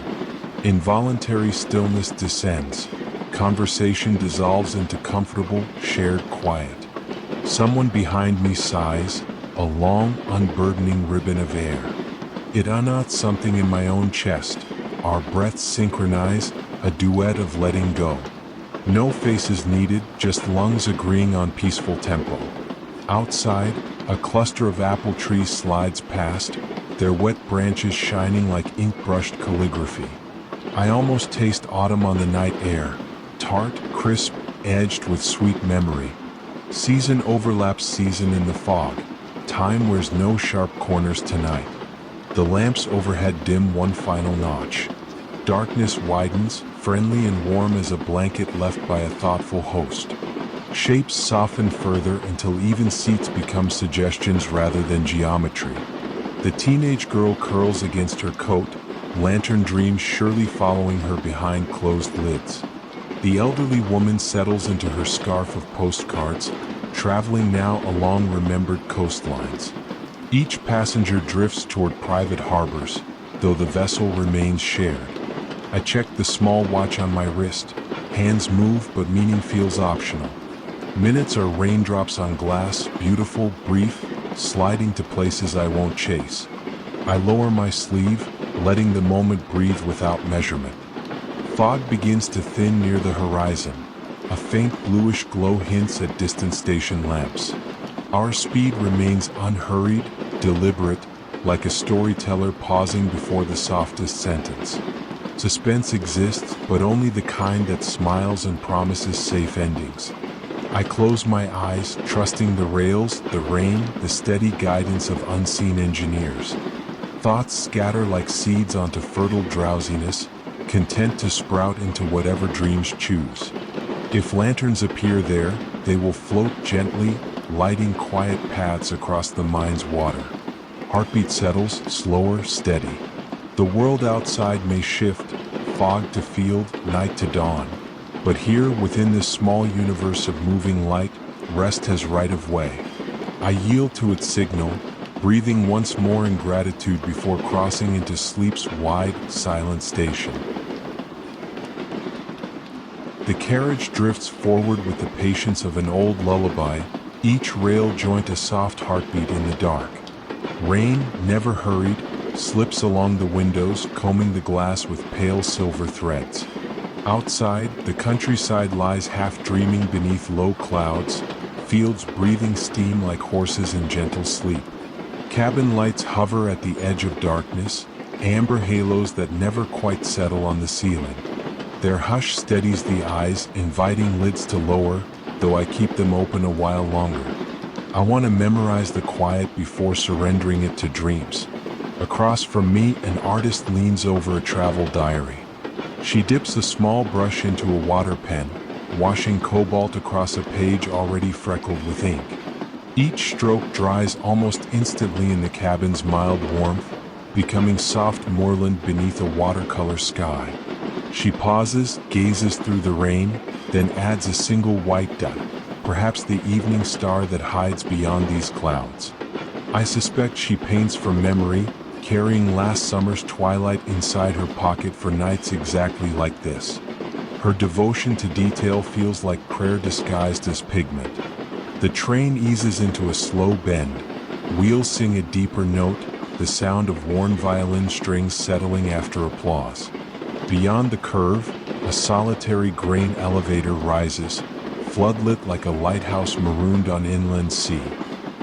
Involuntary stillness descends. Conversation dissolves into comfortable, shared quiet. Someone behind me sighs, a long, unburdening ribbon of air. It unknots something in my own chest. Our breaths synchronize, a duet of letting go. No faces needed, just lungs agreeing on peaceful tempo. Outside, a cluster of apple trees slides past, their wet branches shining like ink-brushed calligraphy. I almost taste autumn on the night air, tart, crisp, edged with sweet memory. Season overlaps season in the fog. Time wears no sharp corners tonight. The lamps overhead dim one final notch. Darkness widens, friendly and warm as a blanket left by a thoughtful host. Shapes soften further until even seats become suggestions rather than geometry. The teenage girl curls against her coat, lantern dreams surely following her behind closed lids. The elderly woman settles into her scarf of postcards, traveling now along remembered coastlines. Each passenger drifts toward private harbors, though the vessel remains shared. I check the small watch on my wrist. Hands move, but meaning feels optional. Minutes are raindrops on glass, beautiful, brief, sliding to places I won't chase. I lower my sleeve, letting the moment breathe without measurement. Fog begins to thin near the horizon. A faint bluish glow hints at distant station lamps. Our speed remains unhurried, deliberate, like a storyteller pausing before the softest sentence. Suspense exists, but only the kind that smiles and promises safe endings. I close my eyes, trusting the rails, the rain, the steady guidance of unseen engineers. Thoughts scatter like seeds onto fertile drowsiness, content to sprout into whatever dreams choose. If lanterns appear there, they will float gently, lighting quiet paths across the mind's water. Heartbeat settles, slower, steady. The world outside may shift, fog to field, night to dawn. But here, within this small universe of moving light, rest has right of way. I yield to its signal, breathing once more in gratitude before crossing into sleep's wide, silent station. The carriage drifts forward with the patience of an old lullaby, each rail joint a soft heartbeat in the dark. Rain, never hurried, slips along the windows, combing the glass with pale silver threads. Outside, the countryside lies half dreaming beneath low clouds, fields breathing steam like horses in gentle sleep. Cabin lights hover at the edge of darkness, amber halos that never quite settle on the ceiling. Their hush steadies the eyes, inviting lids to lower, though I keep them open a while longer. I want to memorize the quiet before surrendering it to dreams. Across from me, an artist leans over a travel diary. She dips a small brush into a water pen, washing cobalt across a page already freckled with ink. Each stroke dries almost instantly in the cabin's mild warmth, becoming soft moorland beneath a watercolor sky. She pauses, gazes through the rain, then adds a single white dot, perhaps the evening star that hides beyond these clouds. I suspect she paints from memory, carrying last summer's twilight inside her pocket for nights exactly like this. Her devotion to detail feels like prayer disguised as pigment. The train eases into a slow bend. Wheels sing a deeper note, the sound of worn violin strings settling after applause. Beyond the curve, a solitary grain elevator rises, floodlit like a lighthouse marooned on inland sea.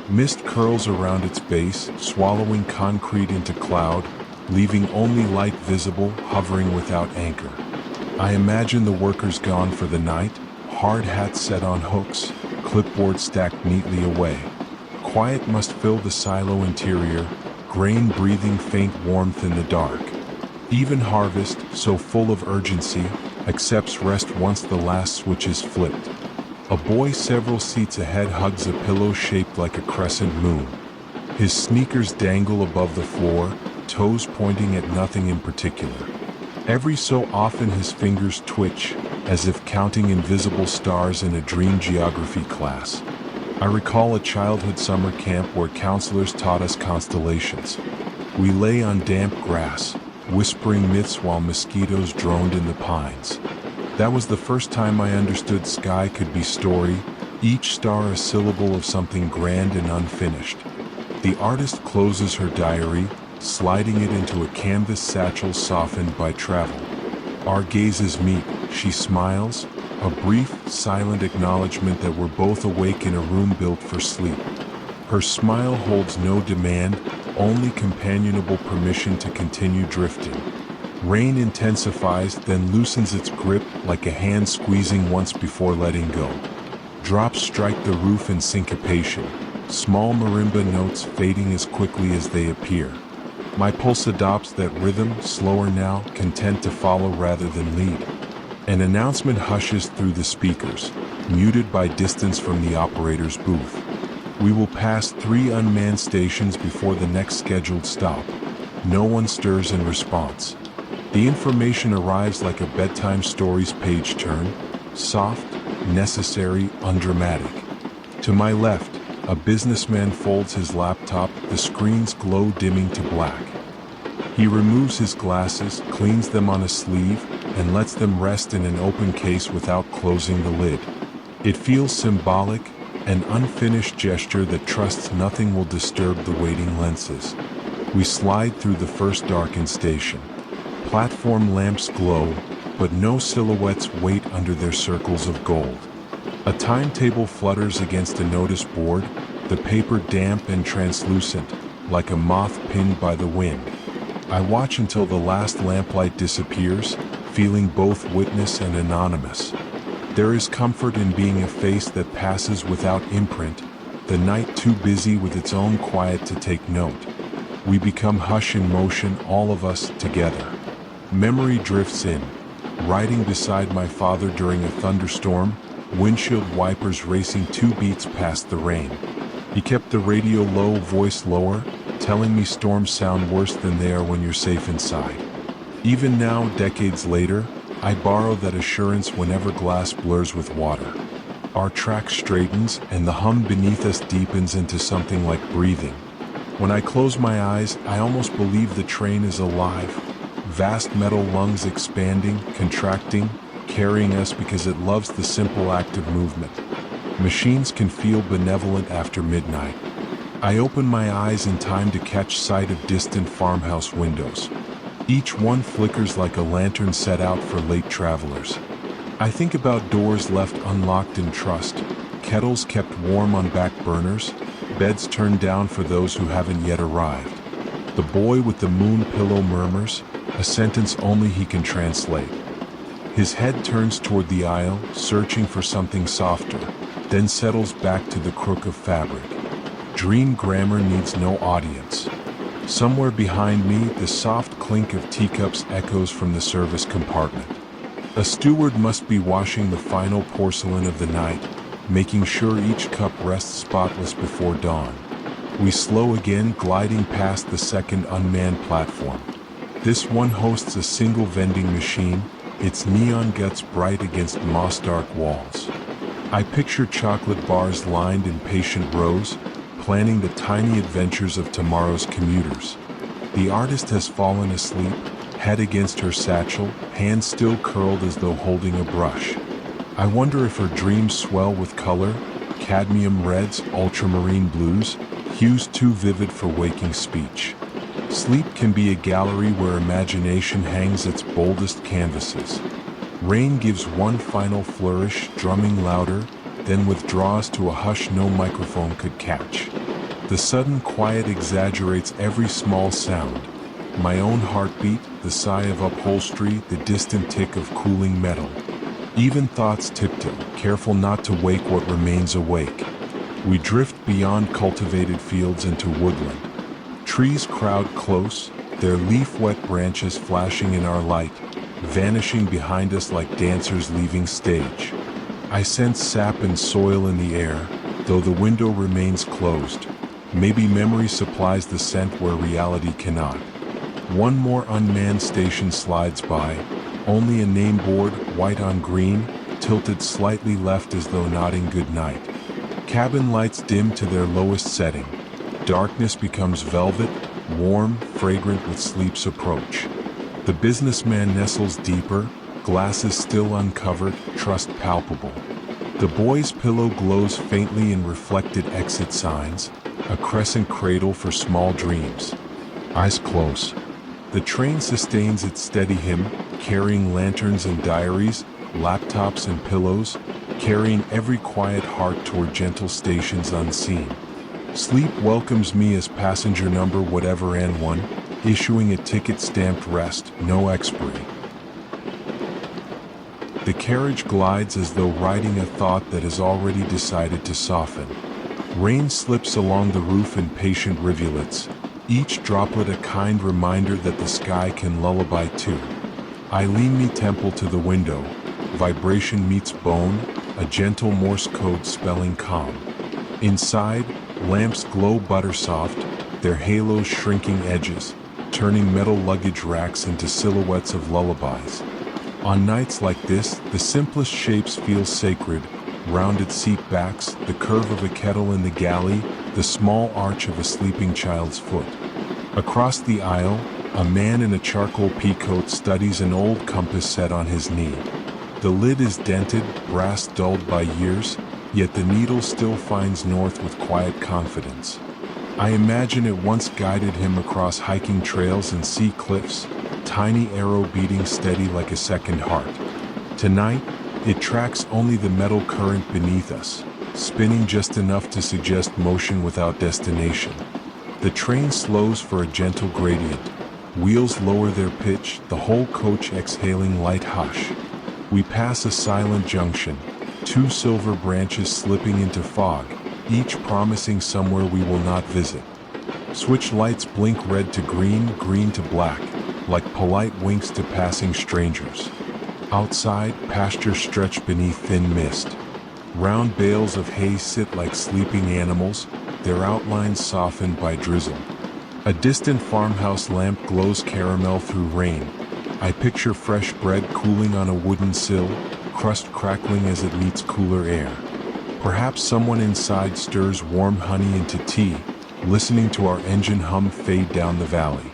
Mist curls around its base, swallowing concrete into cloud, leaving only light visible, hovering without anchor. I imagine the workers gone for the night, hard hats set on hooks, clipboard stacked neatly away. Quiet must fill the silo interior, grain breathing faint warmth in the dark. Even harvest, so full of urgency, accepts rest once the last switch is flipped. A boy several seats ahead hugs a pillow shaped like a crescent moon. His sneakers dangle above the floor, toes pointing at nothing in particular. Every so often his fingers twitch, as if counting invisible stars in a dream geography class. I recall a childhood summer camp where counselors taught us constellations. We lay on damp grass, whispering myths while mosquitoes droned in the pines. That was the first time I understood sky could be story, each star a syllable of something grand and unfinished. The artist closes her diary, sliding it into a canvas satchel softened by travel. Our gazes meet, she smiles, a brief, silent acknowledgement that we're both awake in a room built for sleep. Her smile holds no demand, only companionable permission to continue drifting. Rain intensifies, then loosens its grip like a hand squeezing once before letting go. Drops strike the roof in syncopation, small marimba notes fading as quickly as they appear. My pulse adopts that rhythm, slower now, content to follow rather than lead. An announcement hushes through the speakers, muted by distance from the operator's booth. We will pass 3 unmanned stations before the next scheduled stop. No one stirs in response. The information arrives like a bedtime stories page turn, soft, necessary, undramatic. To my left, a businessman folds his laptop, the screen's glow dimming to black. He removes his glasses, cleans them on a sleeve, and lets them rest in an open case without closing the lid. It feels symbolic, an unfinished gesture that trusts nothing will disturb the waiting lenses. We slide through the first darkened station. Platform lamps glow, but no silhouettes wait under their circles of gold. A timetable flutters against a notice board, the paper damp and translucent, like a moth pinned by the wind. I watch until the last lamplight disappears, feeling both witness and anonymous. There is comfort in being a face that passes without imprint, the night too busy with its own quiet to take note. We become hush in motion, all of us together. Memory drifts in, riding beside my father during a thunderstorm, windshield wipers racing 2 beats past the rain. He kept the radio low, voice lower, telling me storms sound worse than they are when you're safe inside. Even now, decades later, I borrow that assurance whenever glass blurs with water. Our track straightens and the hum beneath us deepens into something like breathing. When I close my eyes, I almost believe the train is alive. Vast metal lungs expanding, contracting, carrying us because it loves the simple act of movement. Machines can feel benevolent after midnight. I open my eyes in time to catch sight of distant farmhouse windows. Each one flickers like a lantern set out for late travelers. I think about doors left unlocked in trust, kettles kept warm on back burners, beds turned down for those who haven't yet arrived. The boy with the moon pillow murmurs, a sentence only he can translate. His head turns toward the aisle, searching for something softer, then settles back to the crook of fabric. Dream grammar needs no audience. Somewhere behind me, the soft clink of teacups echoes from the service compartment. A steward must be washing the final porcelain of the night, making sure each cup rests spotless before dawn. We slow again, gliding past the second unmanned platform. This one hosts a single vending machine, its neon guts bright against moss-dark walls. I picture chocolate bars lined in patient rows, planning the tiny adventures of tomorrow's commuters. The artist has fallen asleep, head against her satchel, hands still curled as though holding a brush. I wonder if her dreams swell with color, cadmium reds, ultramarine blues, hues too vivid for waking speech. Sleep can be a gallery where imagination hangs its boldest canvases. Rain gives one final flourish, drumming louder, then withdraws to a hush no microphone could catch. The sudden quiet exaggerates every small sound. My own heartbeat, the sigh of upholstery, the distant tick of cooling metal. Even thoughts tiptoe, careful not to wake what remains awake. We drift beyond cultivated fields into woodland. Trees crowd close, their leaf-wet branches flashing in our light, vanishing behind us like dancers leaving stage. I sense sap and soil in the air, though the window remains closed. Maybe memory supplies the scent where reality cannot. One more unmanned station slides by, only a name board, white on green, tilted slightly left as though nodding goodnight. Cabin lights dim to their lowest setting. Darkness becomes velvet, warm, fragrant with sleep's approach. The businessman nestles deeper, glasses still uncovered, trust palpable. The boy's pillow glows faintly in reflected exit signs, a crescent cradle for small dreams. Eyes close. The train sustains its steady hymn, carrying lanterns and diaries, laptops and pillows, carrying every quiet heart toward gentle stations unseen. Sleep welcomes me as passenger number whatever N1, issuing a ticket stamped rest, no expiry. The carriage glides as though riding a thought that has already decided to soften. Rain slips along the roof in patient rivulets, each droplet a kind reminder that the sky can lullaby too. I lean me temple to the window, vibration meets bone, a gentle Morse code spelling calm. Inside, lamps glow buttersoft, their halos shrinking edges, turning metal luggage racks into silhouettes of lullabies. On nights like this, the simplest shapes feel sacred: rounded seat backs, the curve of a kettle in the galley, the small arch of a sleeping child's foot. Across the aisle, a man in a charcoal peacoat studies an old compass set on his knee. The lid is dented, brass dulled by years, yet the needle still finds north with quiet confidence. I imagine it once guided him across hiking trails and sea cliffs, tiny arrow beating steady like a second heart. Tonight, it tracks only the metal current beneath us, spinning just enough to suggest motion without destination. The train slows for a gentle gradient. Wheels lower their pitch, the whole coach exhaling light hush. We pass a silent junction, two silver branches slipping into fog, each promising somewhere we will not visit. Switch lights blink red to green, green to black, like polite winks to passing strangers. Outside, pastures stretch beneath thin mist. Round bales of hay sit like sleeping animals, their outlines softened by drizzle. A distant farmhouse lamp glows caramel through rain. I picture fresh bread cooling on a wooden sill, crust crackling as it meets cooler air. Perhaps someone inside stirs warm honey into tea, listening to our engine hum fade down the valley.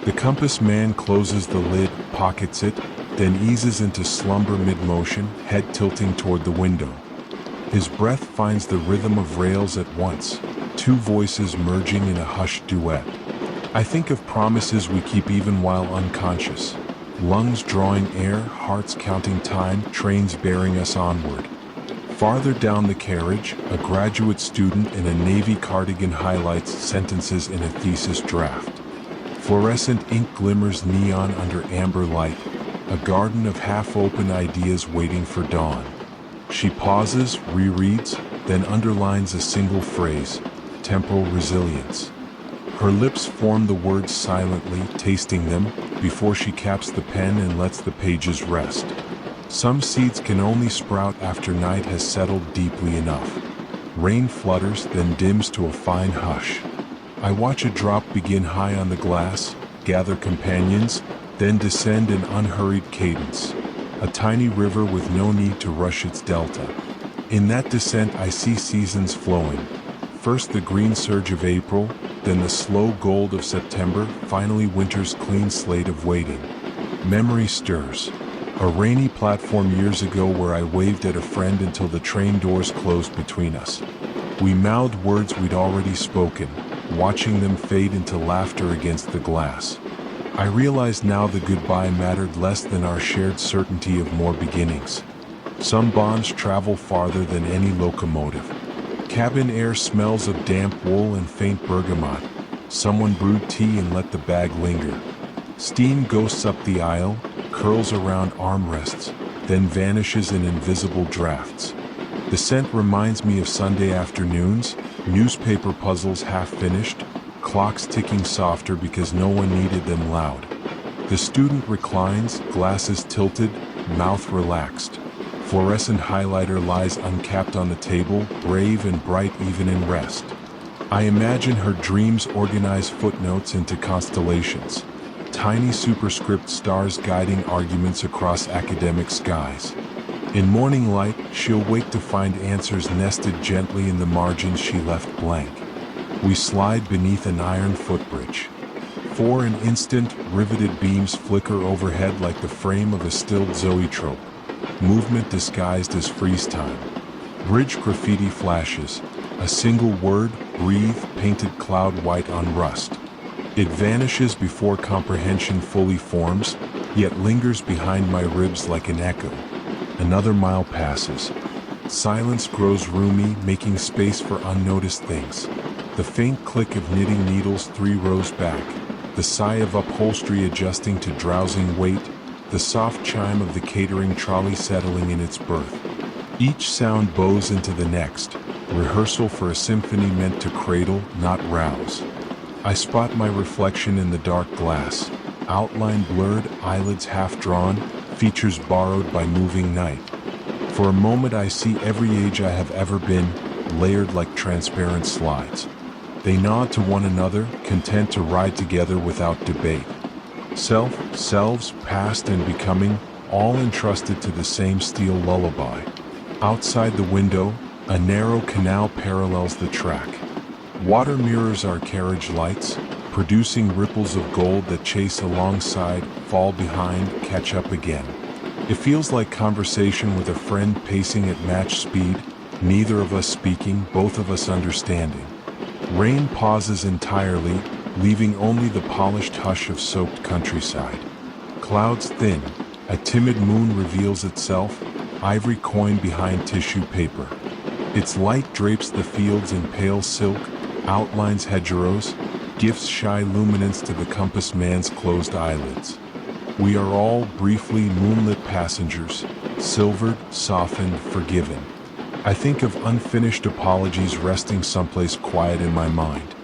The compass man closes the lid, pockets it, then eases into slumber mid-motion, head tilting toward the window. His breath finds the rhythm of rails at once, two voices merging in a hushed duet. I think of promises we keep even while unconscious. Lungs drawing air, hearts counting time, trains bearing us onward. Farther down the carriage, a graduate student in a navy cardigan highlights sentences in a thesis draft. Fluorescent ink glimmers neon under amber light, a garden of half-open ideas waiting for dawn. She pauses, rereads, then underlines a single phrase: temporal resilience. Her lips form the words silently, tasting them, before she caps the pen and lets the pages rest. Some seeds can only sprout after night has settled deeply enough. Rain flutters, then dims to a fine hush. I watch a drop begin high on the glass, gather companions, then descend in unhurried cadence. A tiny river with no need to rush its delta. In that descent I see seasons flowing. First the green surge of April, then the slow gold of September, finally winter's clean slate of waiting. Memory stirs. A rainy platform years ago where I waved at a friend until the train doors closed between us. We mouthed words we'd already spoken, watching them fade into laughter against the glass. I realize now the goodbye mattered less than our shared certainty of more beginnings. Some bonds travel farther than any locomotive. Cabin air smells of damp wool and faint bergamot. Someone brewed tea and let the bag linger. Steam ghosts up the aisle, curls around armrests, then vanishes in invisible drafts. The scent reminds me of Sunday afternoons, newspaper puzzles half finished, clocks ticking softer because no one needed them loud. The student reclines, glasses tilted, mouth relaxed. Fluorescent highlighter lies uncapped on the table, brave and bright even in rest. I imagine her dreams organize footnotes into constellations. Tiny superscript stars guiding arguments across academic skies. In morning light, she'll wake to find answers nested gently in the margins she left blank. We slide beneath an iron footbridge. For an instant, riveted beams flicker overhead like the frame of a stilled zoetrope. Movement disguised as freeze time. Bridge graffiti flashes. A single word, breathe, painted cloud white on rust. It vanishes before comprehension fully forms, yet lingers behind my ribs like an echo. Another mile passes. Silence grows roomy, making space for unnoticed things. The faint click of knitting needles 3 rows back. The sigh of upholstery adjusting to drowsing weight. The soft chime of the catering trolley settling in its berth. Each sound bows into the next, rehearsal for a symphony meant to cradle, not rouse. I spot my reflection in the dark glass, outline blurred, eyelids half drawn, features borrowed by moving night. For a moment I see every age I have ever been, layered like transparent slides. They nod to one another, content to ride together without debate. Self, selves, past and becoming, all entrusted to the same steel lullaby. Outside the window, a narrow canal parallels the track. Water mirrors our carriage lights, producing ripples of gold that chase alongside, fall behind, catch up again. It feels like conversation with a friend pacing at match speed, neither of us speaking, both of us understanding. Rain pauses entirely, leaving only the polished hush of soaked countryside. Clouds thin, a timid moon reveals itself, ivory coin behind tissue paper. Its light drapes the fields in pale silk, outlines hedgerows, gifts shy luminance to the compass man's closed eyelids. We are all briefly moonlit passengers, silvered, softened, forgiven. I think of unfinished apologies resting someplace quiet in my mind.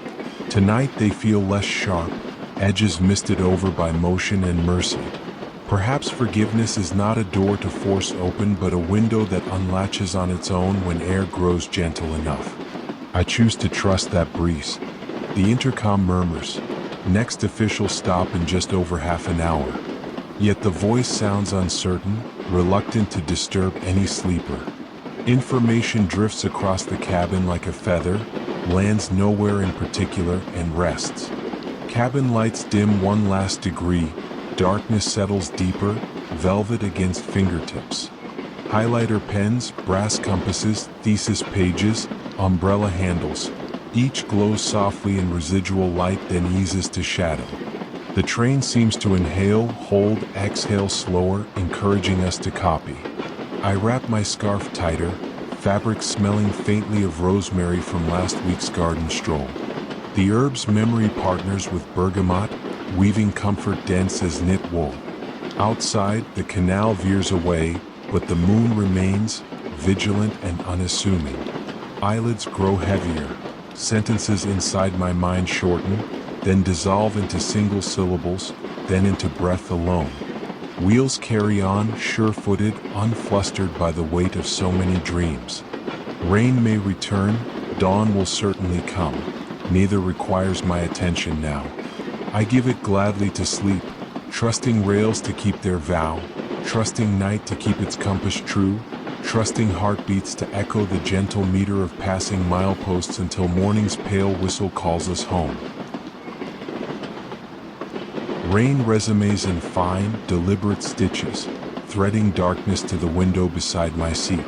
Tonight they feel less sharp, edges misted over by motion and mercy. Perhaps forgiveness is not a door to force open but a window that unlatches on its own when air grows gentle enough. I choose to trust that breeze. The intercom murmurs, next official stop in just over half an hour. Yet the voice sounds uncertain, reluctant to disturb any sleeper. Information drifts across the cabin like a feather, lands nowhere in particular, and rests. Cabin lights dim one last degree, darkness settles deeper, velvet against fingertips. Highlighter pens, brass compasses, thesis pages, umbrella handles. Each glows softly in residual light, then eases to shadow. The train seems to inhale, hold, exhale slower, encouraging us to copy. I wrap my scarf tighter, fabric smelling faintly of rosemary from last week's garden stroll. The herb's memory partners with bergamot, weaving comfort dense as knit wool. Outside, the canal veers away, but the moon remains, vigilant and unassuming. Eyelids grow heavier, sentences inside my mind shorten, then dissolve into single syllables, then into breath alone. Wheels carry on, sure-footed, unflustered by the weight of so many dreams. Rain may return, dawn will certainly come. Neither requires my attention now. I give it gladly to sleep, trusting rails to keep their vow, trusting night to keep its compass true, trusting heartbeats to echo the gentle meter of passing mileposts until morning's pale whistle calls us home. Rain resumes in fine, deliberate stitches, threading darkness to the window beside my seat.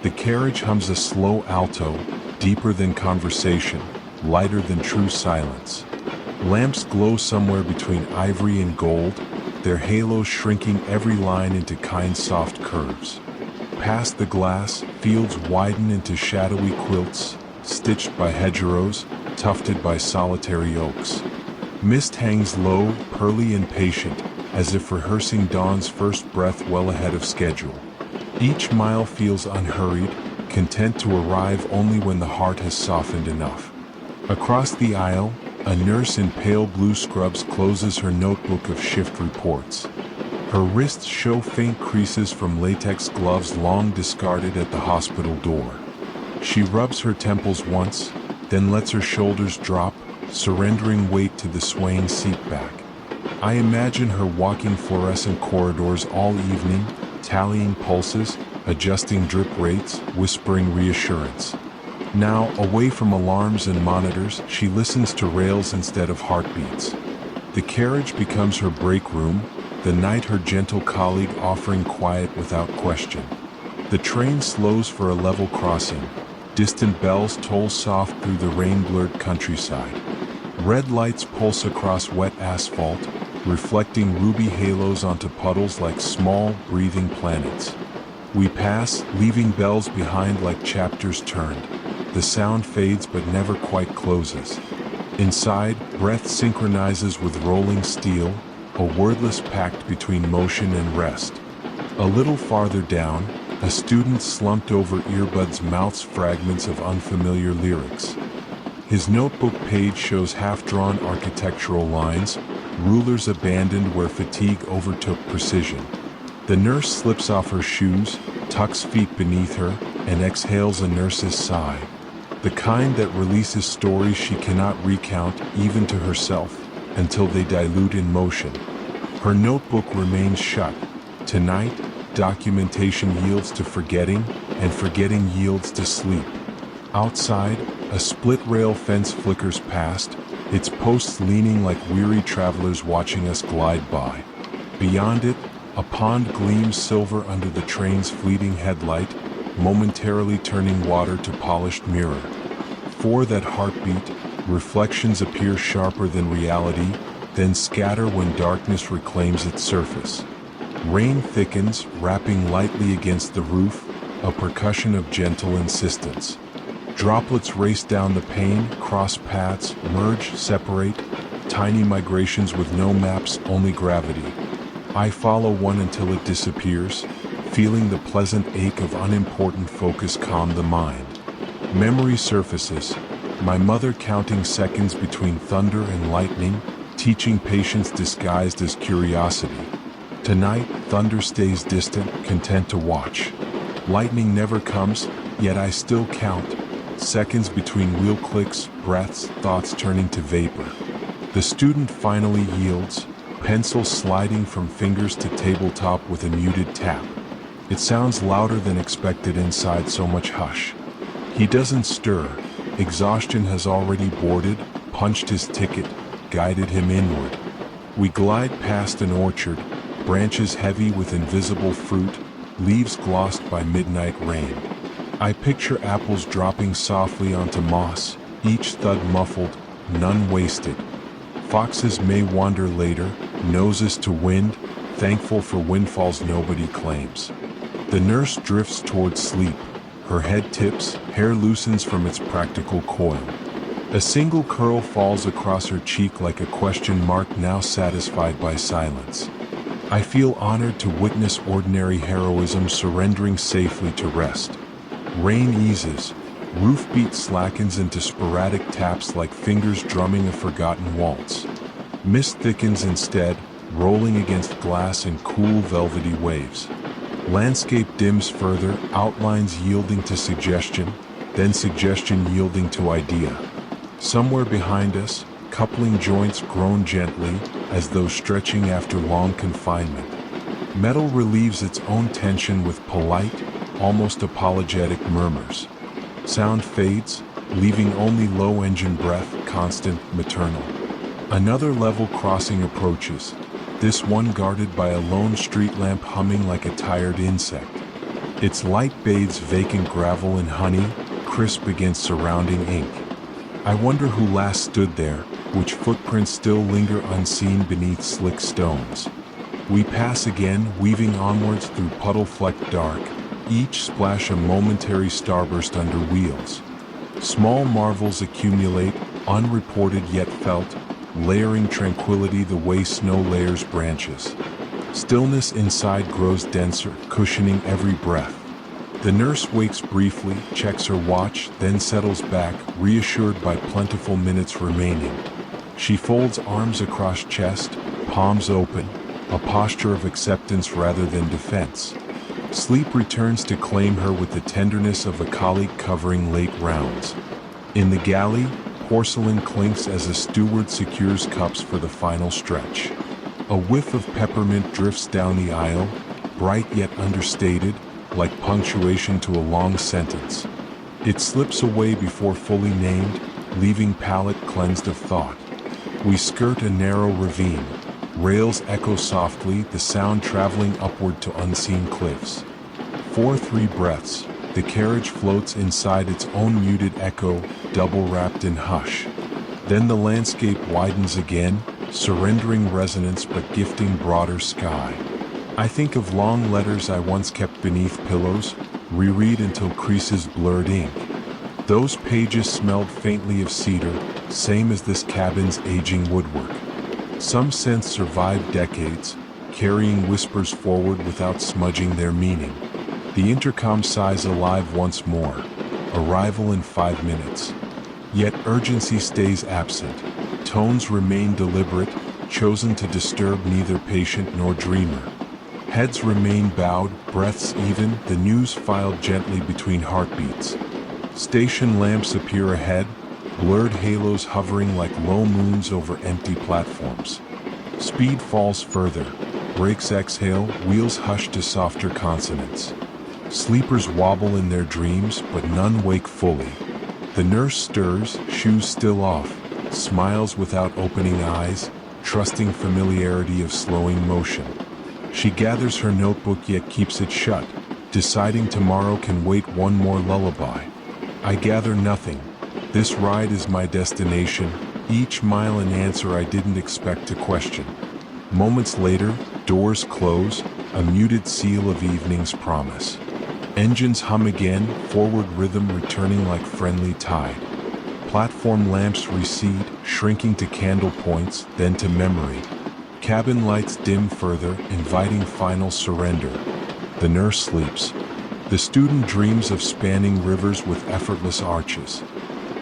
The carriage hums a slow alto, deeper than conversation, lighter than true silence. Lamps glow somewhere between ivory and gold, their halos shrinking every line into kind soft curves. Past the glass, fields widen into shadowy quilts, stitched by hedgerows, tufted by solitary oaks. Mist hangs low, pearly and patient, as if rehearsing dawn's first breath well ahead of schedule. Each mile feels unhurried, content to arrive only when the heart has softened enough. Across the aisle, a nurse in pale blue scrubs closes her notebook of shift reports. Her wrists show faint creases from latex gloves long discarded at the hospital door. She rubs her temples once, then lets her shoulders drop, surrendering weight to the swaying seat back. I imagine her walking fluorescent corridors all evening, tallying pulses, adjusting drip rates, whispering reassurance. Now, away from alarms and monitors, she listens to rails instead of heartbeats. The carriage becomes her break room, the night her gentle colleague offering quiet without question. The train slows for a level crossing. Distant bells toll soft through the rain-blurred countryside. Red lights pulse across wet asphalt, reflecting ruby halos onto puddles like small, breathing planets. We pass, leaving bells behind like chapters turned. The sound fades but never quite closes. Inside, breath synchronizes with rolling steel, a wordless pact between motion and rest. A little farther down, a student slumped over earbuds mouths fragments of unfamiliar lyrics. His notebook page shows half-drawn architectural lines, rulers abandoned where fatigue overtook precision. The nurse slips off her shoes, tucks feet beneath her, and exhales a nurse's sigh. The kind that releases stories she cannot recount even to herself, until they dilute in motion. Her notebook remains shut. Tonight, documentation yields to forgetting, and forgetting yields to sleep. Outside, a split-rail fence flickers past, its posts leaning like weary travelers watching us glide by. Beyond it, a pond gleams silver under the train's fleeting headlight, momentarily turning water to polished mirror. For that heartbeat, reflections appear sharper than reality, then scatter when darkness reclaims its surface. Rain thickens, rapping lightly against the roof, a percussion of gentle insistence. Droplets race down the pane, cross paths, merge, separate, tiny migrations with no maps, only gravity. I follow one until it disappears, feeling the pleasant ache of unimportant focus calm the mind. Memory surfaces, my mother counting seconds between thunder and lightning, teaching patience disguised as curiosity. Tonight, thunder stays distant, content to watch. Lightning never comes, yet I still count. Seconds between wheel clicks, breaths, thoughts turning to vapor. The student finally yields, pencil sliding from fingers to tabletop with a muted tap. It sounds louder than expected inside so much hush. He doesn't stir. Exhaustion has already boarded, punched his ticket, guided him inward. We glide past an orchard, branches heavy with invisible fruit, leaves glossed by midnight rain. I picture apples dropping softly onto moss, each thud muffled, none wasted. Foxes may wander later, noses to wind, thankful for windfalls nobody claims. The nurse drifts towards sleep. Her head tips, hair loosens from its practical coil. A single curl falls across her cheek like a question mark now satisfied by silence. I feel honored to witness ordinary heroism surrendering safely to rest. Rain eases. Roof beat slackens into sporadic taps like fingers drumming a forgotten waltz. Mist thickens instead, rolling against glass in cool velvety waves. Landscape dims further, outlines yielding to suggestion, then suggestion yielding to idea. Somewhere behind us, coupling joints groan gently, as though stretching after long confinement. Metal relieves its own tension with polite, almost apologetic murmurs. Sound fades, leaving only low engine breath, constant, maternal. Another level crossing approaches, this one guarded by a lone street lamp humming like a tired insect. Its light bathes vacant gravel in honey, crisp against surrounding ink. I wonder who last stood there, which footprints still linger unseen beneath slick stones. We pass again, weaving onwards through puddle-flecked dark, each splash a momentary starburst under wheels. Small marvels accumulate, unreported yet felt, layering tranquility the way snow layers branches. Stillness inside grows denser, cushioning every breath. The nurse wakes briefly, checks her watch, then settles back, reassured by plentiful minutes remaining. She folds arms across chest, palms open, a posture of acceptance rather than defense. Sleep returns to claim her with the tenderness of a colleague covering late rounds. In the galley, porcelain clinks as a steward secures cups for the final stretch. A whiff of peppermint drifts down the aisle, bright yet understated, like punctuation to a long sentence. It slips away before fully named, leaving palate cleansed of thought. We skirt a narrow ravine. Rails echo softly, the sound traveling upward to unseen cliffs. 4-3 breaths, the carriage floats inside its own muted echo, double wrapped in hush. Then the landscape widens again, surrendering resonance but gifting broader sky. I think of long letters I once kept beneath pillows, reread until creases blurred ink. Those pages smelled faintly of cedar, same as this cabin's aging woodwork. Some scents survived decades, carrying whispers forward without smudging their meaning. The intercom sighs alive once more, arrival in 5 minutes. Yet urgency stays absent. Tones remain deliberate, chosen to disturb neither patient nor dreamer. Heads remain bowed, breaths even, the news filed gently between heartbeats. Station lamps appear ahead, blurred halos hovering like low moons over empty platforms. Speed falls further, brakes exhale, wheels hush to softer consonants. Sleepers wobble in their dreams, but none wake fully. The nurse stirs, shoes still off, smiles without opening eyes, trusting familiarity of slowing motion. She gathers her notebook yet keeps it shut, deciding tomorrow can wait one more lullaby. I gather nothing. This ride is my destination, each mile an answer I didn't expect to question. Moments later, doors close, a muted seal of evening's promise. Engines hum again, forward rhythm returning like friendly tide. Platform lamps recede, shrinking to candle points, then to memory. Cabin lights dim further, inviting final surrender. The nurse sleeps. The student dreams of spanning rivers with effortless arches.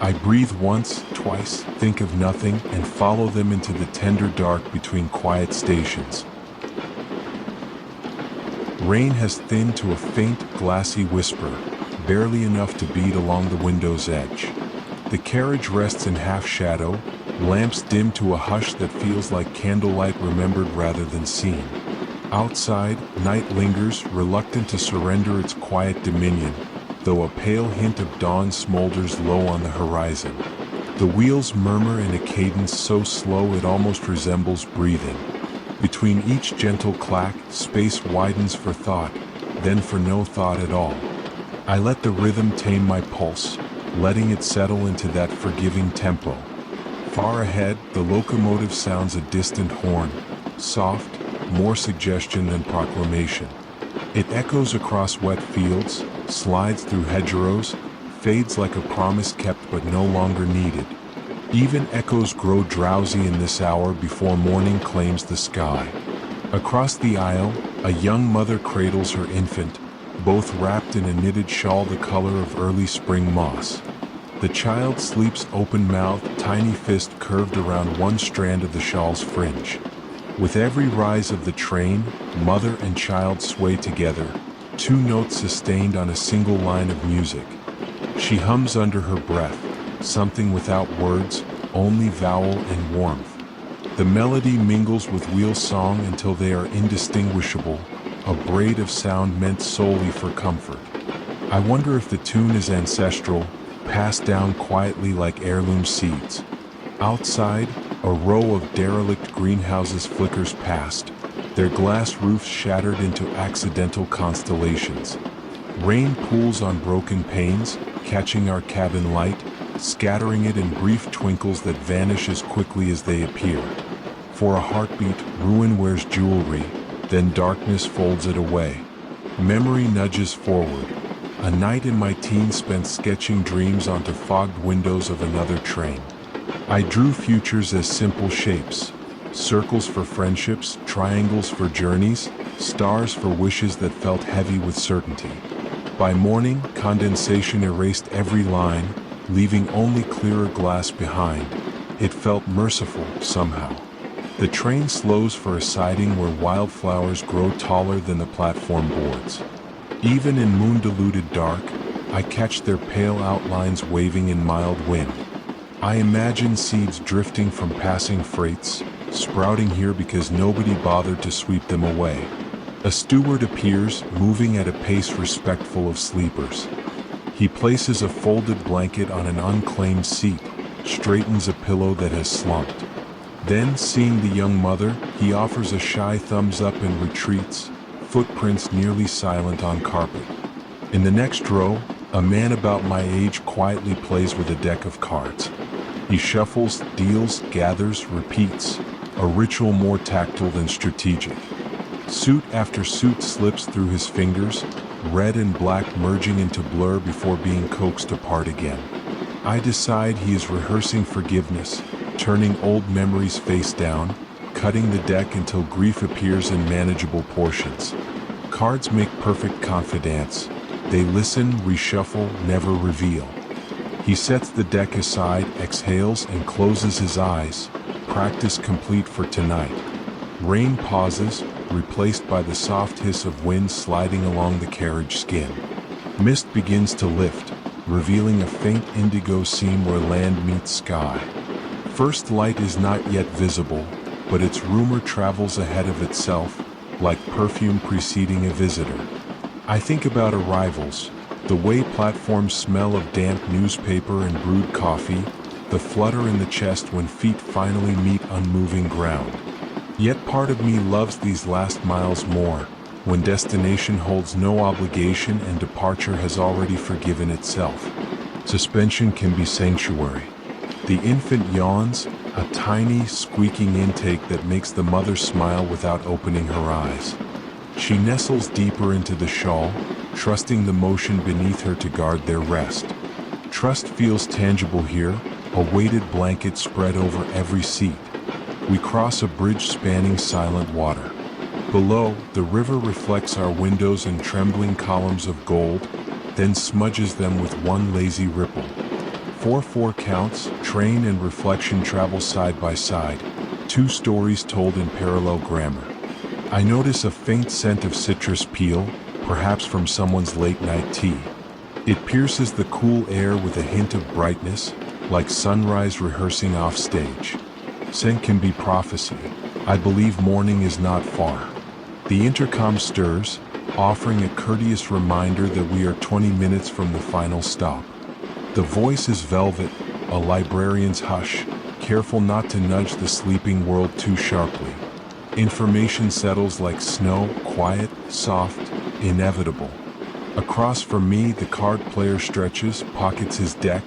I breathe once, twice, think of nothing, and follow them into the tender dark between quiet stations. Rain has thinned to a faint, glassy whisper, barely enough to beat along the window's edge. The carriage rests in half shadow, lamps dim to a hush that feels like candlelight remembered rather than seen. Outside, night lingers, reluctant to surrender its quiet dominion, though a pale hint of dawn smolders low on the horizon. The wheels murmur in a cadence so slow it almost resembles breathing. Between each gentle clack, space widens for thought, then for no thought at all. I let the rhythm tame my pulse, letting it settle into that forgiving tempo. Far ahead, the locomotive sounds a distant horn, soft, more suggestion than proclamation. It echoes across wet fields, slides through hedgerows, fades like a promise kept but no longer needed. Even echoes grow drowsy in this hour before morning claims the sky. Across the aisle, a young mother cradles her infant, both wrapped in a knitted shawl the color of early spring moss. The child sleeps open-mouthed, tiny fist curved around one strand of the shawl's fringe. With every rise of the train, mother and child sway together, two notes sustained on a single line of music. She hums under her breath, something without words, only vowel and warmth. The melody mingles with wheel song until they are indistinguishable, a braid of sound meant solely for comfort. I wonder if the tune is ancestral, passed down quietly like heirloom seeds. Outside, a row of derelict greenhouses flickers past, their glass roofs shattered into accidental constellations. Rain pools on broken panes, catching our cabin light, scattering it in brief twinkles that vanish as quickly as they appear. For a heartbeat, ruin wears jewelry, then darkness folds it away. Memory nudges forward. A night in my teens spent sketching dreams onto fogged windows of another train. I drew futures as simple shapes, circles for friendships, triangles for journeys, stars for wishes that felt heavy with certainty. By morning, condensation erased every line, leaving only clearer glass behind. It felt merciful, somehow. The train slows for a siding where wildflowers grow taller than the platform boards. Even in moon-diluted dark, I catch their pale outlines waving in mild wind. I imagine seeds drifting from passing freights, sprouting here because nobody bothered to sweep them away. A steward appears, moving at a pace respectful of sleepers. He places a folded blanket on an unclaimed seat, straightens a pillow that has slumped. Then, seeing the young mother, he offers a shy thumbs up and retreats, footprints nearly silent on carpet. In the next row, a man about my age quietly plays with a deck of cards. He shuffles, deals, gathers, repeats, a ritual more tactile than strategic. Suit after suit slips through his fingers, red and black merging into blur before being coaxed apart again. I decide he is rehearsing forgiveness, turning old memories face down, cutting the deck until grief appears in manageable portions. Cards make perfect confidants. They listen, reshuffle, never reveal. He sets the deck aside, exhales, and closes his eyes, practice complete for tonight. Rain pauses, replaced by the soft hiss of wind sliding along the carriage skin. Mist begins to lift, revealing a faint indigo seam where land meets sky. First light is not yet visible, but its rumor travels ahead of itself, like perfume preceding a visitor. I think about arrivals, the way platforms smell of damp newspaper and brewed coffee, the flutter in the chest when feet finally meet unmoving ground. Yet part of me loves these last miles more, when destination holds no obligation and departure has already forgiven itself. Suspension can be sanctuary. The infant yawns, a tiny, squeaking intake that makes the mother smile without opening her eyes. She nestles deeper into the shawl, trusting the motion beneath her to guard their rest. Trust feels tangible here, a weighted blanket spread over every seat. We cross a bridge spanning silent water. Below, the river reflects our windows in trembling columns of gold, then smudges them with one lazy ripple. 4/4 counts, train and reflection travel side by side, two stories told in parallel grammar. I notice a faint scent of citrus peel, perhaps from someone's late-night tea. It pierces the cool air with a hint of brightness, like sunrise rehearsing off stage. Scent can be prophecy. I believe morning is not far. The intercom stirs, offering a courteous reminder that we are 20 minutes from the final stop. The voice is velvet, a librarian's hush, careful not to nudge the sleeping world too sharply. Information settles like snow, quiet, soft, inevitable. Across from me, the card player stretches, pockets his deck,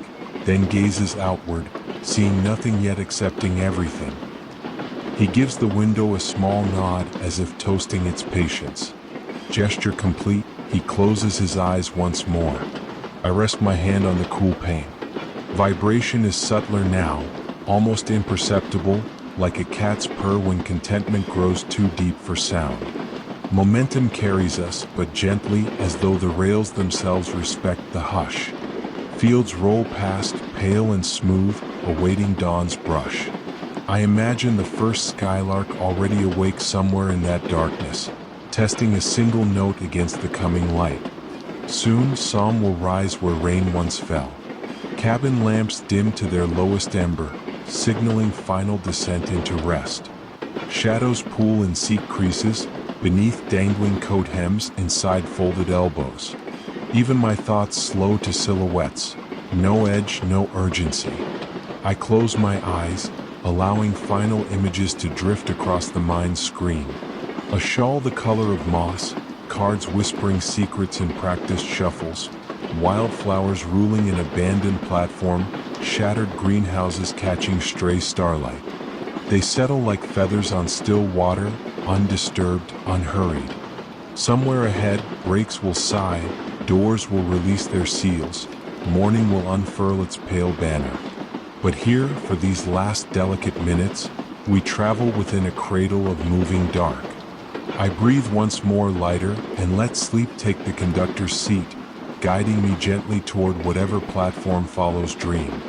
then gazes outward, seeing nothing yet accepting everything. He gives the window a small nod as if toasting its patience. Gesture complete, he closes his eyes once more. I rest my hand on the cool pane. Vibration is subtler now, almost imperceptible, like a cat's purr when contentment grows too deep for sound. Momentum carries us, but gently, as though the rails themselves respect the hush. Fields roll past, pale and smooth, awaiting dawn's brush. I imagine the first skylark already awake somewhere in that darkness, testing a single note against the coming light. Soon, psalm will rise where rain once fell. Cabin lamps dim to their lowest ember, signaling final descent into rest. Shadows pool in seat creases, beneath dangling coat hems and side-folded elbows. Even my thoughts slow to silhouettes, no edge, no urgency. I close my eyes, allowing final images to drift across the mind's screen. A shawl the color of moss, cards whispering secrets in practiced shuffles, wildflowers ruling an abandoned platform, shattered greenhouses catching stray starlight. They settle like feathers on still water, undisturbed, unhurried. Somewhere ahead, brakes will sigh, doors will release their seals, morning will unfurl its pale banner. But here, for these last delicate minutes, we travel within a cradle of moving dark. I breathe once more lighter and let sleep take the conductor's seat, guiding me gently toward whatever platform follows dream.